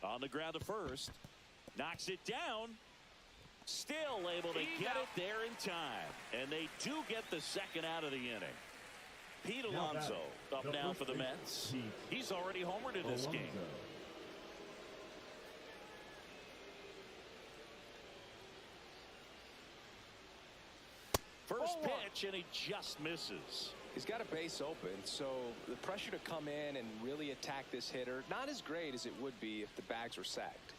On the ground to first. Knocks it down. Still able to get it there in time. And they do get the second out of the inning. Pete Alonso up now for the Mets. He's already homered in this game. First pitch, and he just misses. He's got a base open, so the pressure to come in and really attack this hitter, not as great as it would be if the bags were sacked.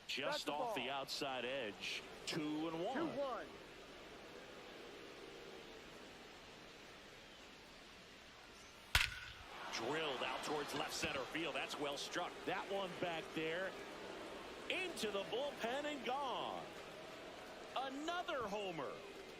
Just off the outside edge. 2-1. 2-1. Drilled out towards left center field. That's well struck. That one back there into the bullpen and gone. Another homer.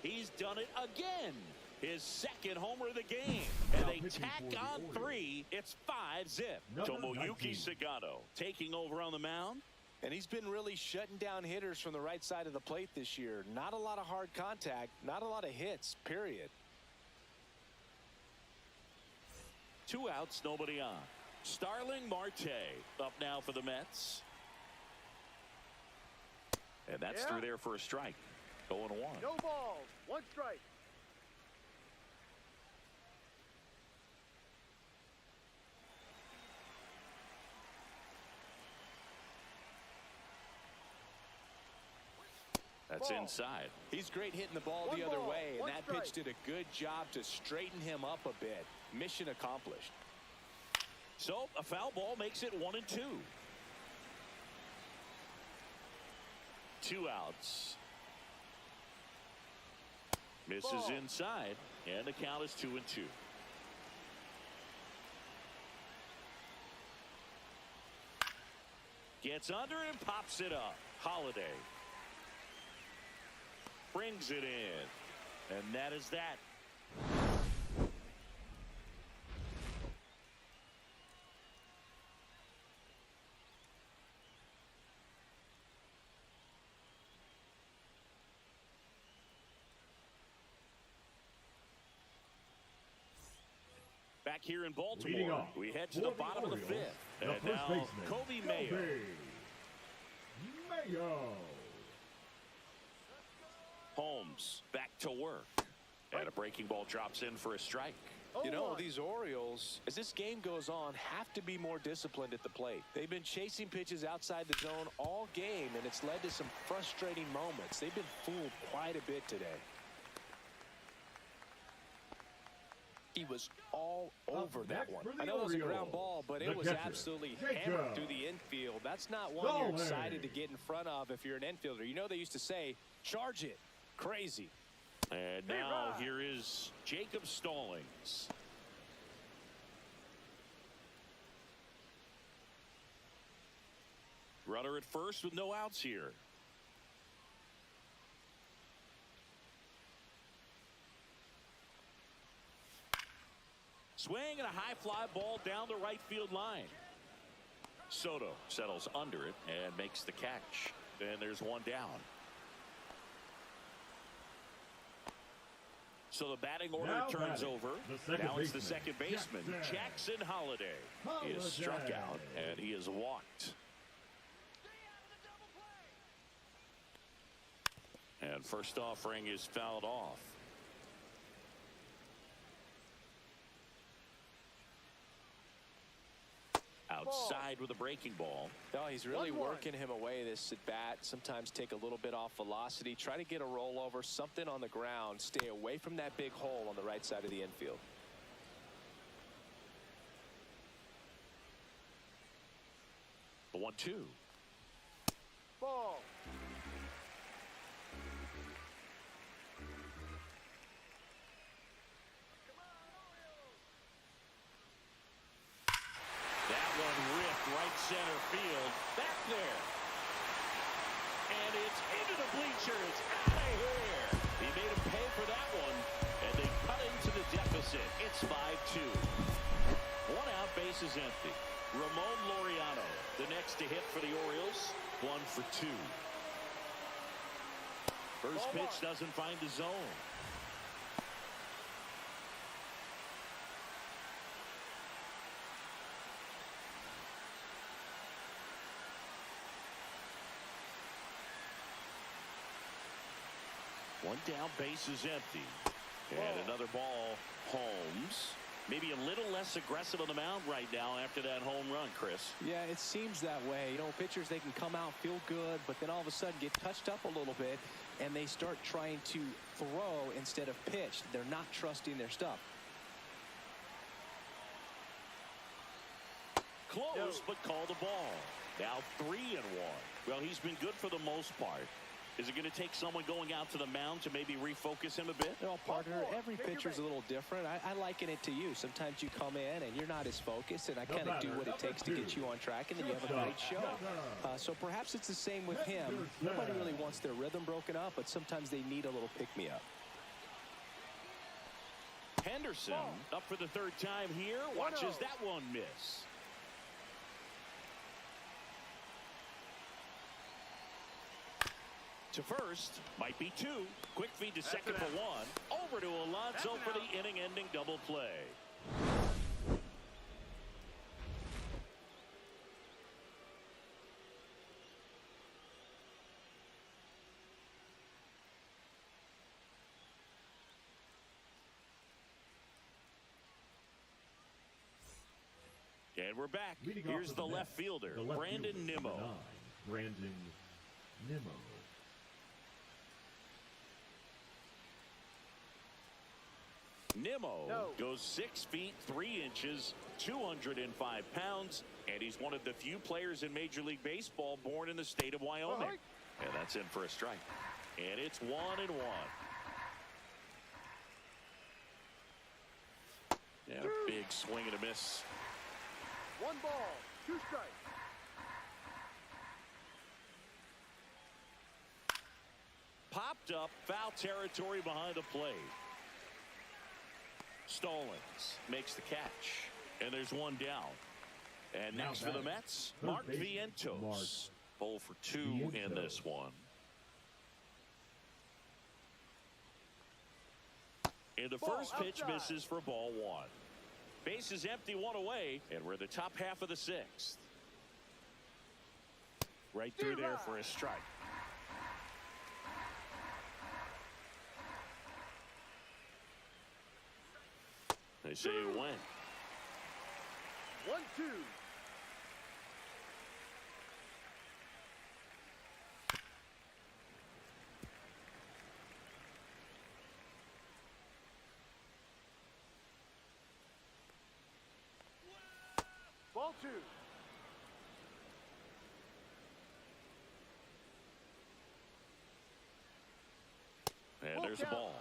He's done it again. His second homer of the game. And they tack on 3. It's 5-0. Tomoyuki Sagano taking over on the mound. And he's been really shutting down hitters from the right side of the plate this year. Not a lot of hard contact, not a lot of hits, period. 2 outs, nobody on. Starling Marte up now for the Mets. And that's through there for a strike. 0-1. No balls. 1 strike. That's inside. He's great hitting the ball the other way, and that pitch did a good job to straighten him up a bit. Mission accomplished. So a foul ball makes it 1-2. 2 outs. Misses inside, and the count is 2-2. Gets under and pops it up. Holiday brings it in, and that is that. Back here in Baltimore, we head to the bottom of the 5th. And now, Kobe Mayo. Holmes back to work. And a breaking ball drops in for a strike. You know, these Orioles, as this game goes on, have to be more disciplined at the plate. They've been chasing pitches outside the zone all game, and it's led to some frustrating moments. They've been fooled quite a bit today. He was all over that one. I know it was a ground ball, but it was absolutely hammered through the infield. That's not one you're excited to get in front of if you're an infielder. You know they used to say, charge it. Crazy. And now here is Jacob Stallings. Runner at first with no outs here. Swing and a high fly ball down the right field line. Soto settles under it and makes the catch. And there's one down. So the batting order turns over. Now it's the second baseman, Jackson Holiday. He is struck out and he is walked. And first offering is fouled off. Outside with a breaking ball. No, he's really working him away this at bat. Sometimes take a little bit off velocity. Try to get a rollover, something on the ground. Stay away from that big hole on the right side of the infield. The 1-2. Ball. Center field, back there, and it's into the bleachers, out of here. He made him pay for that one, and they cut into the deficit. It's 5-2. 1 out, base is empty. Ramon Laureano, the next to hit for the Orioles, 1 for 2. First pitch doesn't find the zone. One down, base is empty. And another ball, Holmes. Maybe a little less aggressive on the mound right now after that home run, Chris. Yeah, it seems that way. You know, pitchers, they can come out, feel good, but then all of a sudden get touched up a little bit, and they start trying to throw instead of pitch. They're not trusting their stuff. Close, but call the ball. Now 3-1. Well, he's been good for the most part. Is it going to take someone going out to the mound to maybe refocus him a bit? Well, partner, every pitcher's a little different. I liken it to you. Sometimes you come in and you're not as focused, and I kind of do what it takes to get you on track, and then you have a great show. So perhaps it's the same with him. Nobody really wants their rhythm broken up, but sometimes they need a little pick-me-up. Henderson up for the 3rd time here. Watches that one miss. To first, might be 2. Quick feed to second for 1. Over to Alonso for the inning-ending double play. And we're back. Here's the left fielder, Brandon Nimmo. Brandon Nimmo. Nimmo goes 6 feet 3 inches, 205 pounds, and he's one of the few players in Major League Baseball born in the state of Wyoming. And that's in for a strike. And it's 1-1. And a big swing and a miss. 1 ball, 2 strikes. Popped up, foul territory behind the plate. Stallings makes the catch. And there's 1 down. And next for the Mets, Mark Vientos. 0 for 2 in this one. And the first pitch misses for ball 1. Base is empty, 1 away, and we're in the top half of the 6th. Right through there for a strike. They say it went. 1-2. Ball 2. And there's a ball.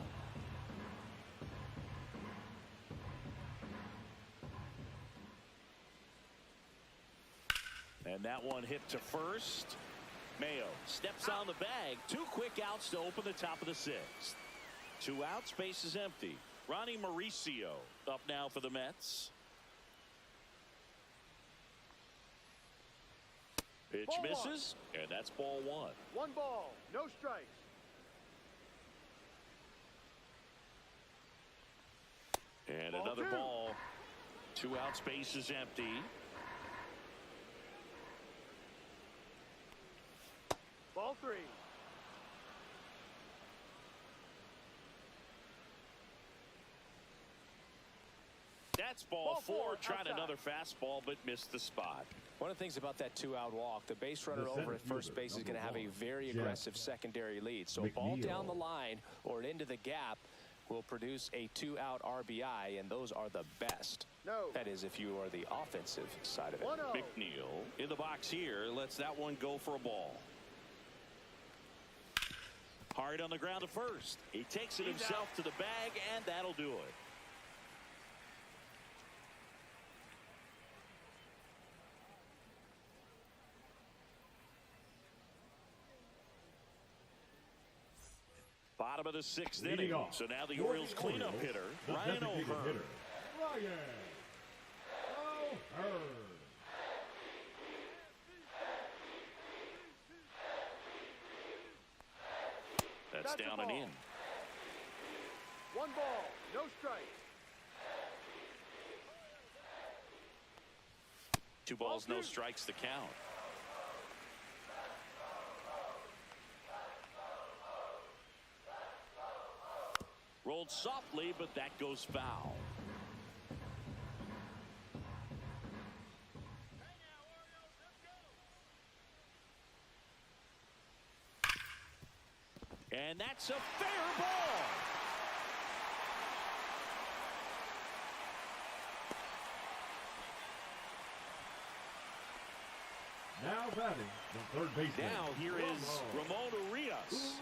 And that one hit to first. Mayo steps on the bag. 2 quick outs to open the top of the 6th. 2 outs, base is empty. Ronnie Mauricio up now for the Mets. Pitch misses, and that's ball 1. 1 ball, no strikes. And another ball. 2 outs, base is empty. Ball 3. That's ball 4. Tried another fastball, but missed the spot. One of the things about that 2-out walk, the base runner over at first base is going to have a very aggressive secondary lead. So a ball down the line or into the gap will produce a 2-out RBI, and those are the best. That is, if you are the offensive side of it. McNeil in the box here lets that one go for a ball. Hard on the ground to first. He takes it himself to the bag, and that'll do it. Bottom of the 6th inning. So now the Orioles cleanup hitter, Ryan O'Hearn. That's down and in. 1 ball, no strike. 2 balls, no strikes to count. Rolled softly, but that goes foul. And that's a fair ball. Now batting the third baseman. Now here is Ramon Urias.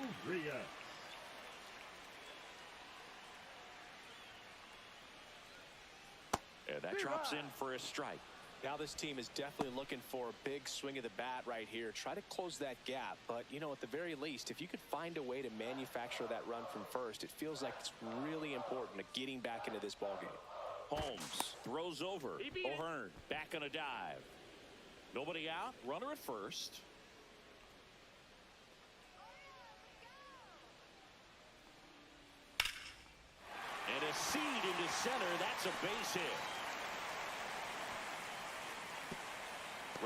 And that drops in for a strike. Now this team is definitely looking for a big swing of the bat right here. Try to close that gap. But, you know, at the very least, if you could find a way to manufacture that run from first, it feels like it's really important to getting back into this ballgame. Holmes throws over. O'Hearn back on a dive. Nobody out. Runner at first. And a seed into center. That's a base hit.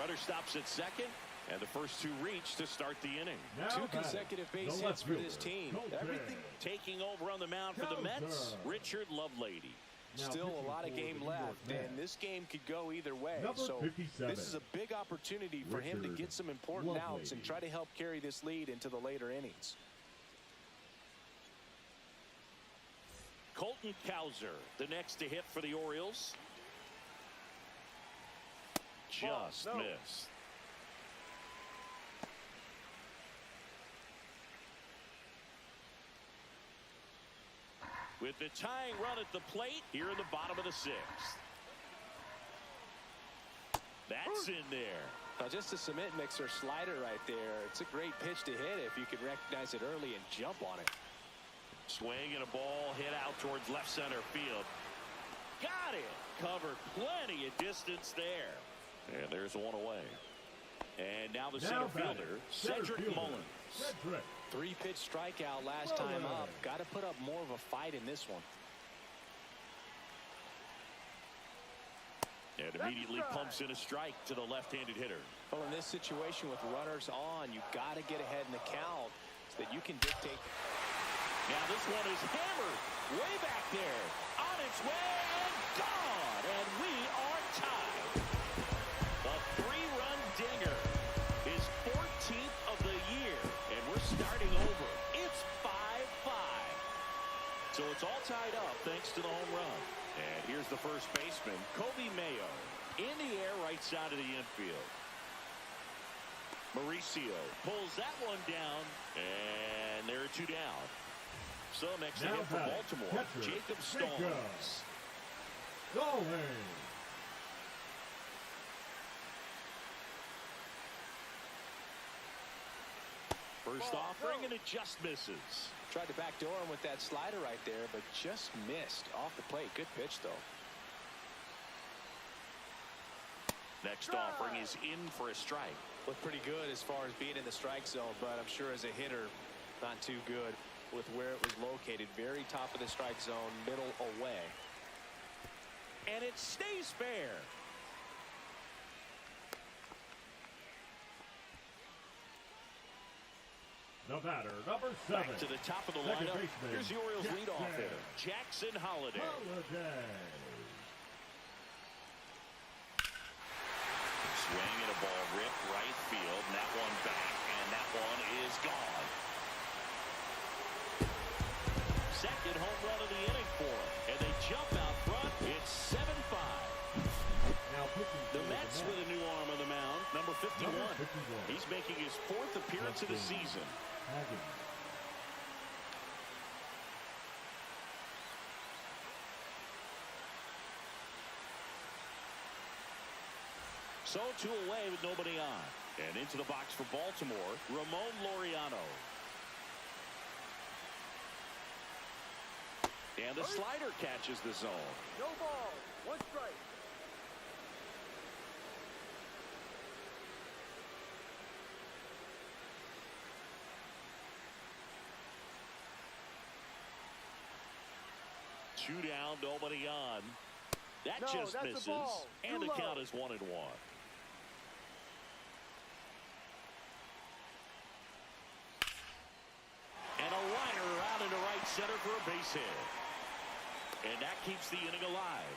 Runner stops at second, and the first 2 reach to start the inning. Now 2 consecutive base hits for this team. Everything taking over on the mound for the Mets, Richard Lovelady. Still a lot of game left, and this game could go either way. So this is a big opportunity for him to get some important outs and try to help carry this lead into the later innings. Colton Cowser, the next to hit for the Orioles. Just missed. With the tying run at the plate here in the bottom of the sixth. That's in there. Now just a cement mixer slider right there. It's a great pitch to hit if you can recognize it early and jump on it. Swing and a ball hit out towards left center field. Got it. Covered plenty of distance there. And there's one away. And now the center fielder, Cedric Mullins. Three-pitch strikeout last time up. Got to put up more of a fight in this one. And immediately pumps in a strike to the left-handed hitter. Well, in this situation with runners on, you got to get ahead in the count so that you can dictate. Now this one is hammered way back there. On its way and gone. And we are tied. A three-run dinger. His 14th of the year. And we're starting over. It's 5-5. So it's all tied up thanks to the home run. And here's the first baseman, Kobe Mayo. In the air, right side of the infield. Mauricio pulls that one down. And there are two down. So next to hit for Baltimore, Jacob Stones. First offering, and it just misses. Tried to backdoor him with that slider right there, but just missed off the plate. Good pitch, though. Next offering is in for a strike. Looked pretty good as far as being in the strike zone, but I'm sure as a hitter, not too good with where it was located. Very top of the strike zone, middle away. And it stays fair. The batter, number 7. Back to the top of the lineup. Here's the Orioles leadoff hitter, Jackson Holliday. Swing and a ball ripped right field, and that one back, and that one is gone. Second home run of the inning for him, and they jump out front. It's 7-5. The Mets with a new arm on the mound, number 51. He's making his 4th appearance of the season. So 2 away with nobody on. And into the box for Baltimore, Ramon Laureano. And the slider catches the zone. No ball. 1 strike. Two down, nobody on. That just misses. And the count is 1-1. And a liner out into right center for a base hit. And that keeps the inning alive.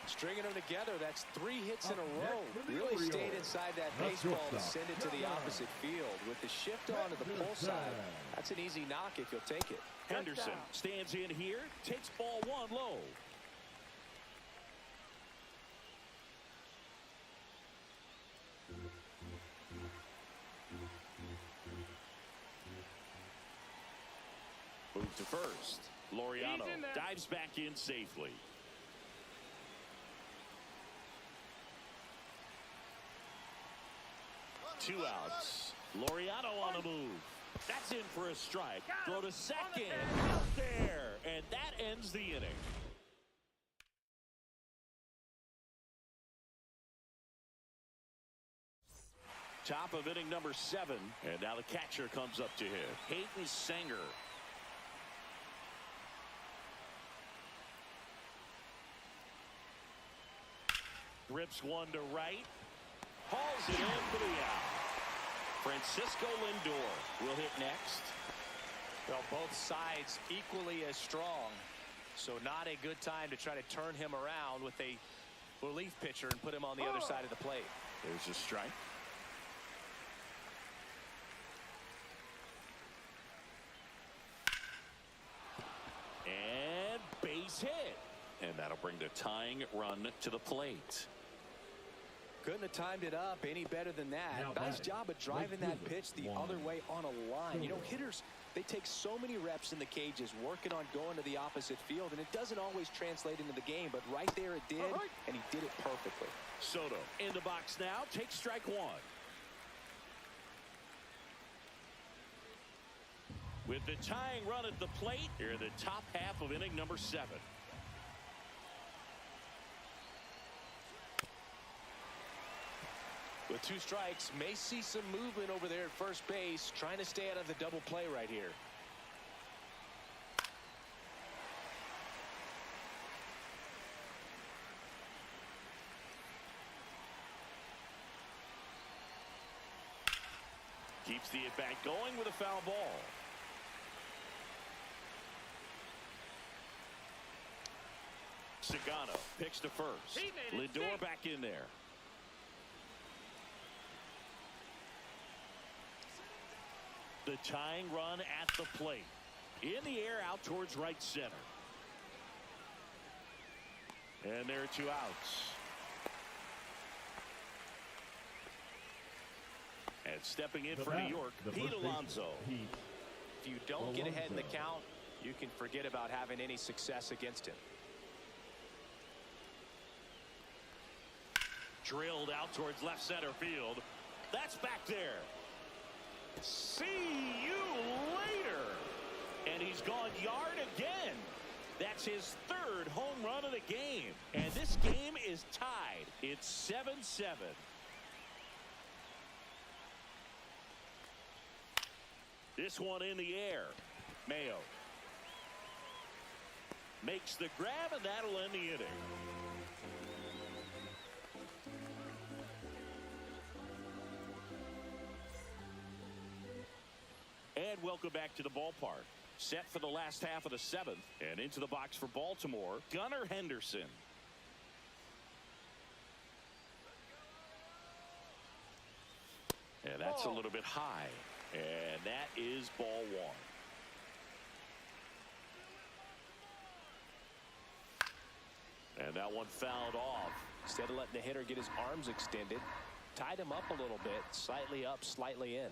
Stringing them together, that's 3 hits in a row. Really stayed inside that baseball to send it to the opposite field. With the shift on to the pull side, that's an easy knock if you'll take it. Henderson stands in here, takes ball 1 low. Move to first. Laureano dives back in safely. Two outs. Laureano on the move. That's in for a strike. Throw to second. Out there. And that ends the inning. Top of inning number 7. And now the catcher comes up to hit. Hayden Sanger. Rips one to right. Hauls it in for the out. Francisco Lindor will hit next. Well, both sides equally as strong. So not a good time to try to turn him around with a relief pitcher and put him on the other side of the plate. There's a strike. And And that'll bring the tying run to the plate. Couldn't have timed it up any better than that. Nice job of driving that pitch the other way on a line. You know, hitters, they take so many reps in the cages working on going to the opposite field, and it doesn't always translate into the game, but right there it did, and he did it perfectly. Soto in the box now, takes strike one. With the tying run at the plate, here in the top half of inning number 7. With 2 strikes, may see some movement over there at first base, trying to stay out of the double play right here. Keeps the at-bat going with a foul ball. Sagano picks to first. Lindor back in there. The tying run at the plate. In the air out towards right center. And there are 2 outs. And stepping in for New York, Pete Alonso. If you don't get ahead in the count, you can forget about having any success against him. Drilled out towards left center field. That's back there. See you later. And he's gone yard again. That's his 3rd home run of the game. And this game is tied. It's 7-7. This one in the air. Mayo makes the grab, and that'll end the inning. And welcome back to the ballpark. Set for the last half of the 7th. And into the box for Baltimore, Gunnar Henderson. And that's a little bit high. And that is ball 1. And that one fouled off. Instead of letting the hitter get his arms extended, tied him up a little bit, slightly up, slightly in.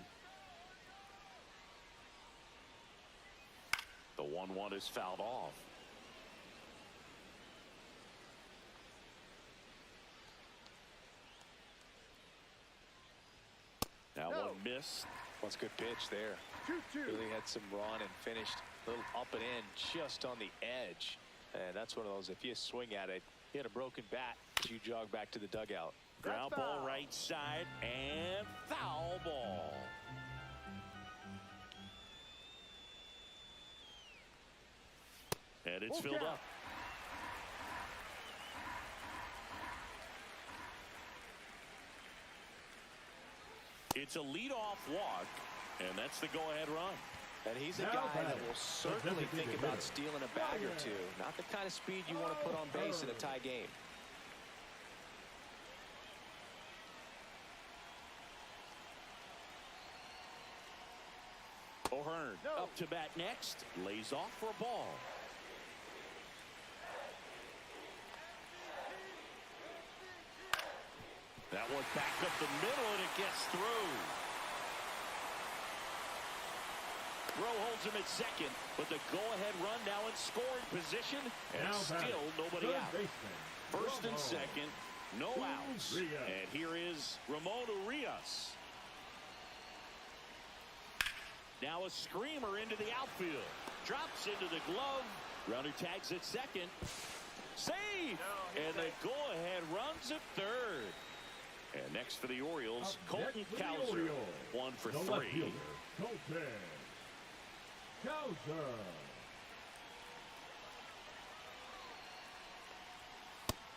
The 1-1 is fouled off. That one missed. That's a good pitch there. 2-2. Really had some run and finished a little up and in just on the edge. And that's one of those, if you swing at it, you had a broken bat, you jog back to the dugout. Ground ball right side and foul ball. And it's filled up. It's a leadoff walk, and that's the go-ahead run. And he's a guy that will certainly think about stealing a bag or 2. Not the kind of speed you want to put on base in a tie game. O'Hearn up to bat next. Lays off for a ball. That one back up the middle, and it gets through. Rowe holds him at second, but the go-ahead run now in scoring position, and still nobody out. First and second, no outs. And here is Ramon Urias. Now a screamer into the outfield. Drops into the glove. Runner tags at second. Save! And the go-ahead runs at third. And next for the Orioles, Colton Cowser. 1 for 3.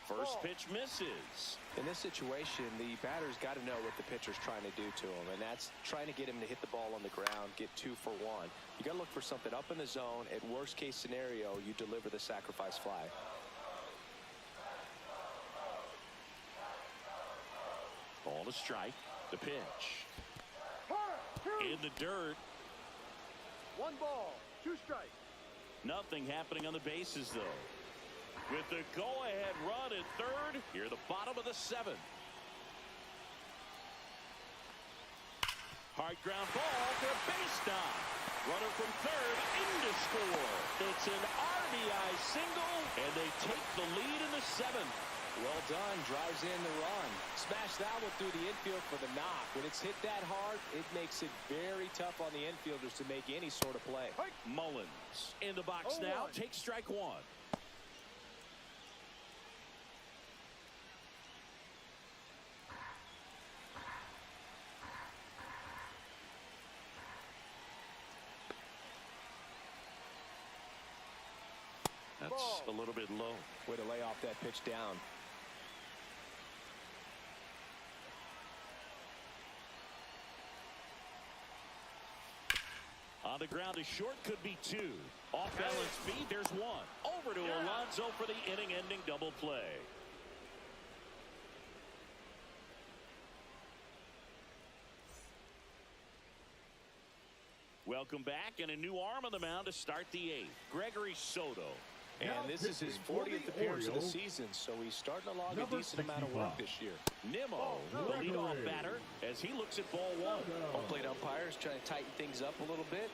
First pitch misses. In this situation, the batter's got to know what the pitcher's trying to do to him, and that's trying to get him to hit the ball on the ground, get 2 for 1. You got to look for something up in the zone. At worst case scenario, you deliver the sacrifice fly. Ball to strike. The pitch. In the dirt. 1 ball, 2 strikes. Nothing happening on the bases, though. with the go-ahead run at third. Here, the bottom of the seventh. Hard ground ball for a base knock. Runner from third in to score. It's an RBI single, and they take the lead in the seventh. Well done. Drives in the run. Smash that one through the infield for the knock. When it's hit that hard, it makes it very tough on the infielders to make any sort of play. Mullins in the box now. Take strike one. That's a little bit low. Way to lay off that pitch down. On the ground to short, could be two. Off balance feet, there's one. Over to Alonso for the inning-ending double play. Welcome back, and a new arm on the mound to start the eighth. Gregory Soto. And this is his 40th appearance of the season, so he's starting to log a decent amount of work this year. Nimmo, the leadoff batter, as he looks at ball one. Home plate umpires trying to tighten things up a little bit.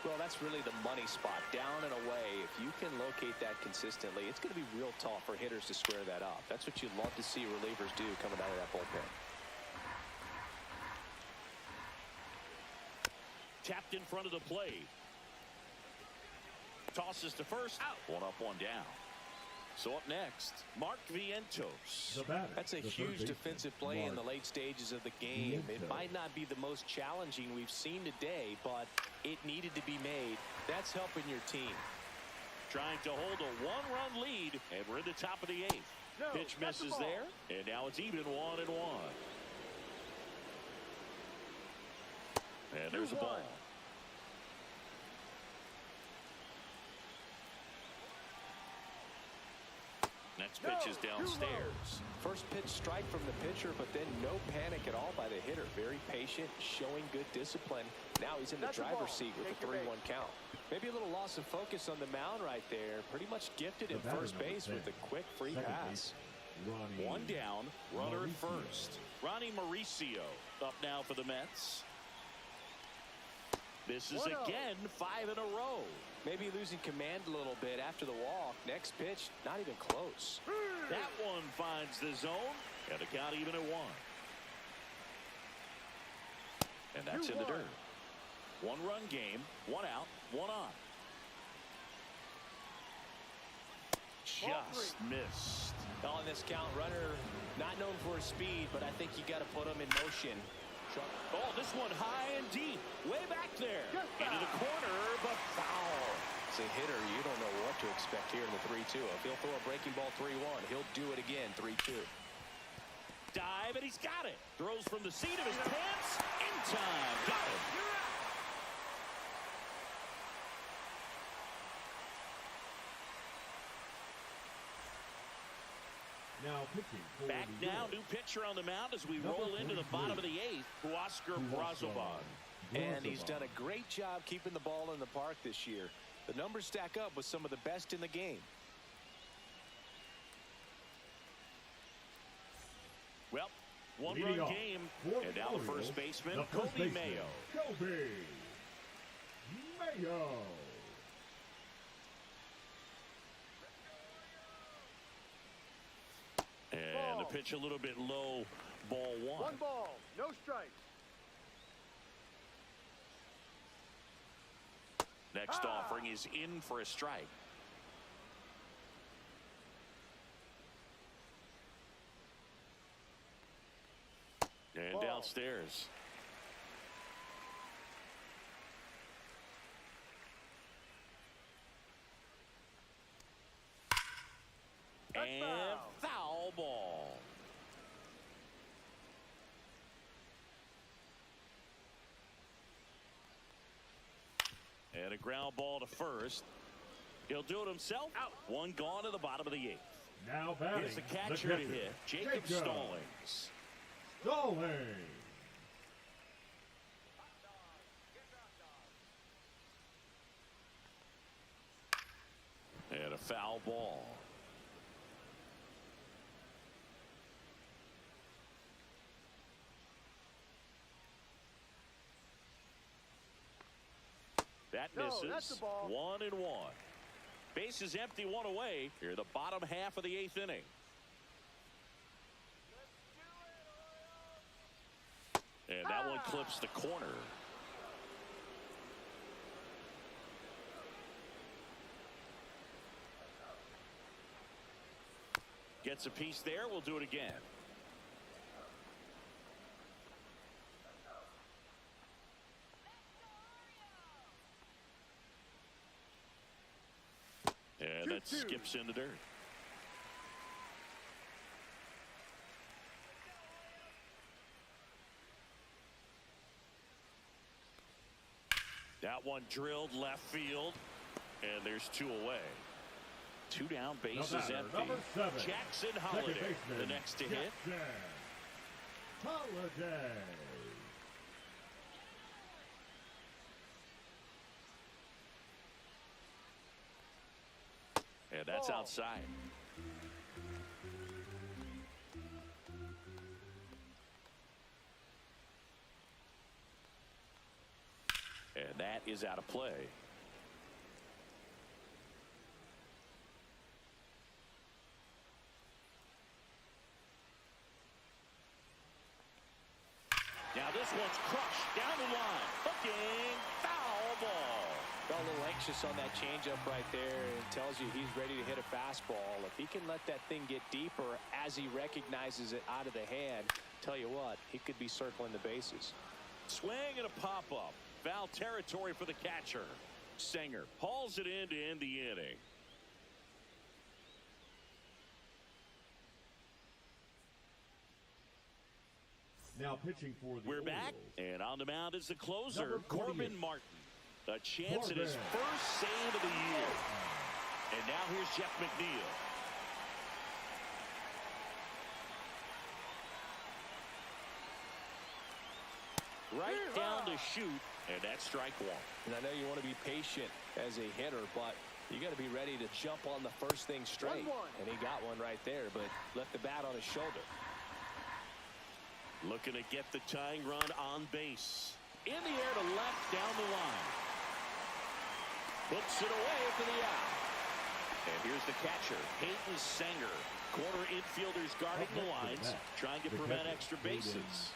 Well, that's really the money spot, down and away. If you can locate that consistently, it's going to be real tough for hitters to square that up. That's what you love to see relievers do coming out of that bullpen. Tapped in front of the plate. Tosses to first. Out. One up, one down. So up next, Mark Vientos. That's a huge defensive play in the late stages of the game. It might not be the most challenging we've seen today, but it needed to be made. That's helping your team. Trying to hold a one-run lead, and we're in the top of the eighth. Pitch misses there, and now it's even 1-1. And there's a ball. Next pitch is downstairs. First pitch strike from the pitcher, but then no panic at all by the hitter. Very patient, showing good discipline. Now he's in the driver's seat with a 3-1 count. Maybe a little loss of focus on the mound right there. Pretty much gifted in first base with a quick free pass. One down, runner at first. Ronnie Mauricio up now for the Mets. This is again 5 in a row. Maybe losing command a little bit after the walk. Next pitch, not even close. That one finds the zone, and the count even at 1. And that's in the dirt. One-run game, 1 out, 1 on. Just missed. On this count, runner not known for his speed, but I think you got to put him in motion. Oh, this one high and deep, way back there. Into the corner, but foul. As a hitter, you don't know what to expect here in the 3-2. If he'll throw a breaking ball 3-1, he'll do it again 3-2. Dive, and he's got it. Throws from the seat of his pants. In time. Got it. Now pitching for back the now, Orioles. new pitcher on the mound as we roll into the bottom of the 8th. Oscar Brazoban. And he's done a great job keeping the ball in the park this year. The numbers stack up with some of the best in the game. Well, one-run game, and now the first baseman, Kobe Mayo. Kobe Mayo. And the pitch a little bit low, ball 1. 1 ball, no strikes. Next offering is in for a strike. And downstairs. And foul ball. And a ground ball to first. He'll do it himself. Out. One gone to the bottom of the 8th. Now batting. Here's the catcher to hit. Jacob Stallings. And a foul ball. That misses. That's the ball. 1-1. Base is empty, one away. Here, the bottom half of the 8th inning. And that one clips the corner. Gets a piece there. We'll do it again. And that skips into dirt. That one drilled left field. And there's 2 away. 2 down, base is empty. Jackson Holiday, the next to hit. Holiday. And that's outside. And that is out of play. Now this one's crushed down the line. Hooking, foul ball. Got a little anxious on that changeup right there, and tells you he's ready to hit a fastball. If he can let that thing get deeper as he recognizes it out of the hand, tell you what, he could be circling the bases. Swing and a pop-up. Foul territory for the catcher. Singer hauls it in to end the inning. Now pitching for the We're back, Orioles. and on the mound is the closer, Number 48. Corbin Martin. A chance at his first save of the year. And now here's Jeff McNeil. Right down to shoot, and that's strike 1. And I know you want to be patient as a hitter, but you got to be ready to jump on the first thing straight. 1-1. And he got one right there, but left the bat on his shoulder. Looking to get the tying run on base. In the air to left down the line. Puts it away for the out. And here's the catcher, Peyton Sanger. Corner infielders guarding the lines, trying to prevent extra bases.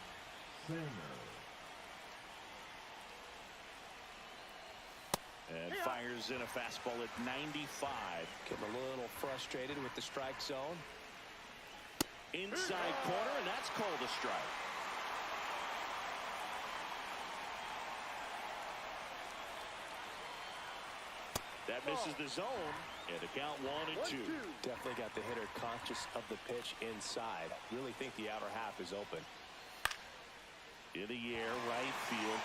And fires in a fastball at 95. Getting a little frustrated with the strike zone. Inside corner, and that's called a strike. That misses the zone, and the count 1-2. Definitely got the hitter conscious of the pitch inside. Really think the outer half is open. In the air, right field.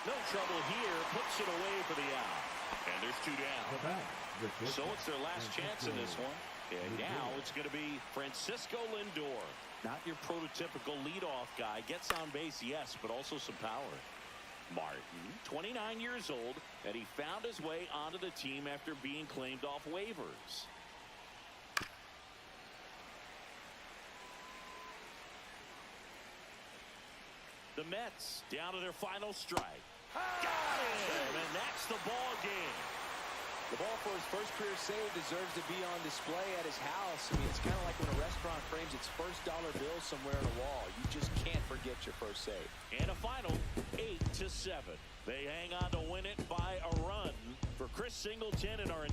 No trouble here. Puts it away for the out. And there's 2 down. So it's their last chance in this one. And now it's going to be Francisco Lindor. Not your prototypical leadoff guy. Gets on base, yes, but also some power. Martin, 29 years old, and he found his way onto the team after being claimed off waivers. The Mets down to their final strike. Got him, and that's the ball game. The ball for his first career save deserves to be on display at his house. I mean, it's kind of like when a restaurant frames its first dollar bill somewhere on a wall. You just can't forget your first save. And a final 8-7. They hang on to win it by a run. For Chris Singleton and our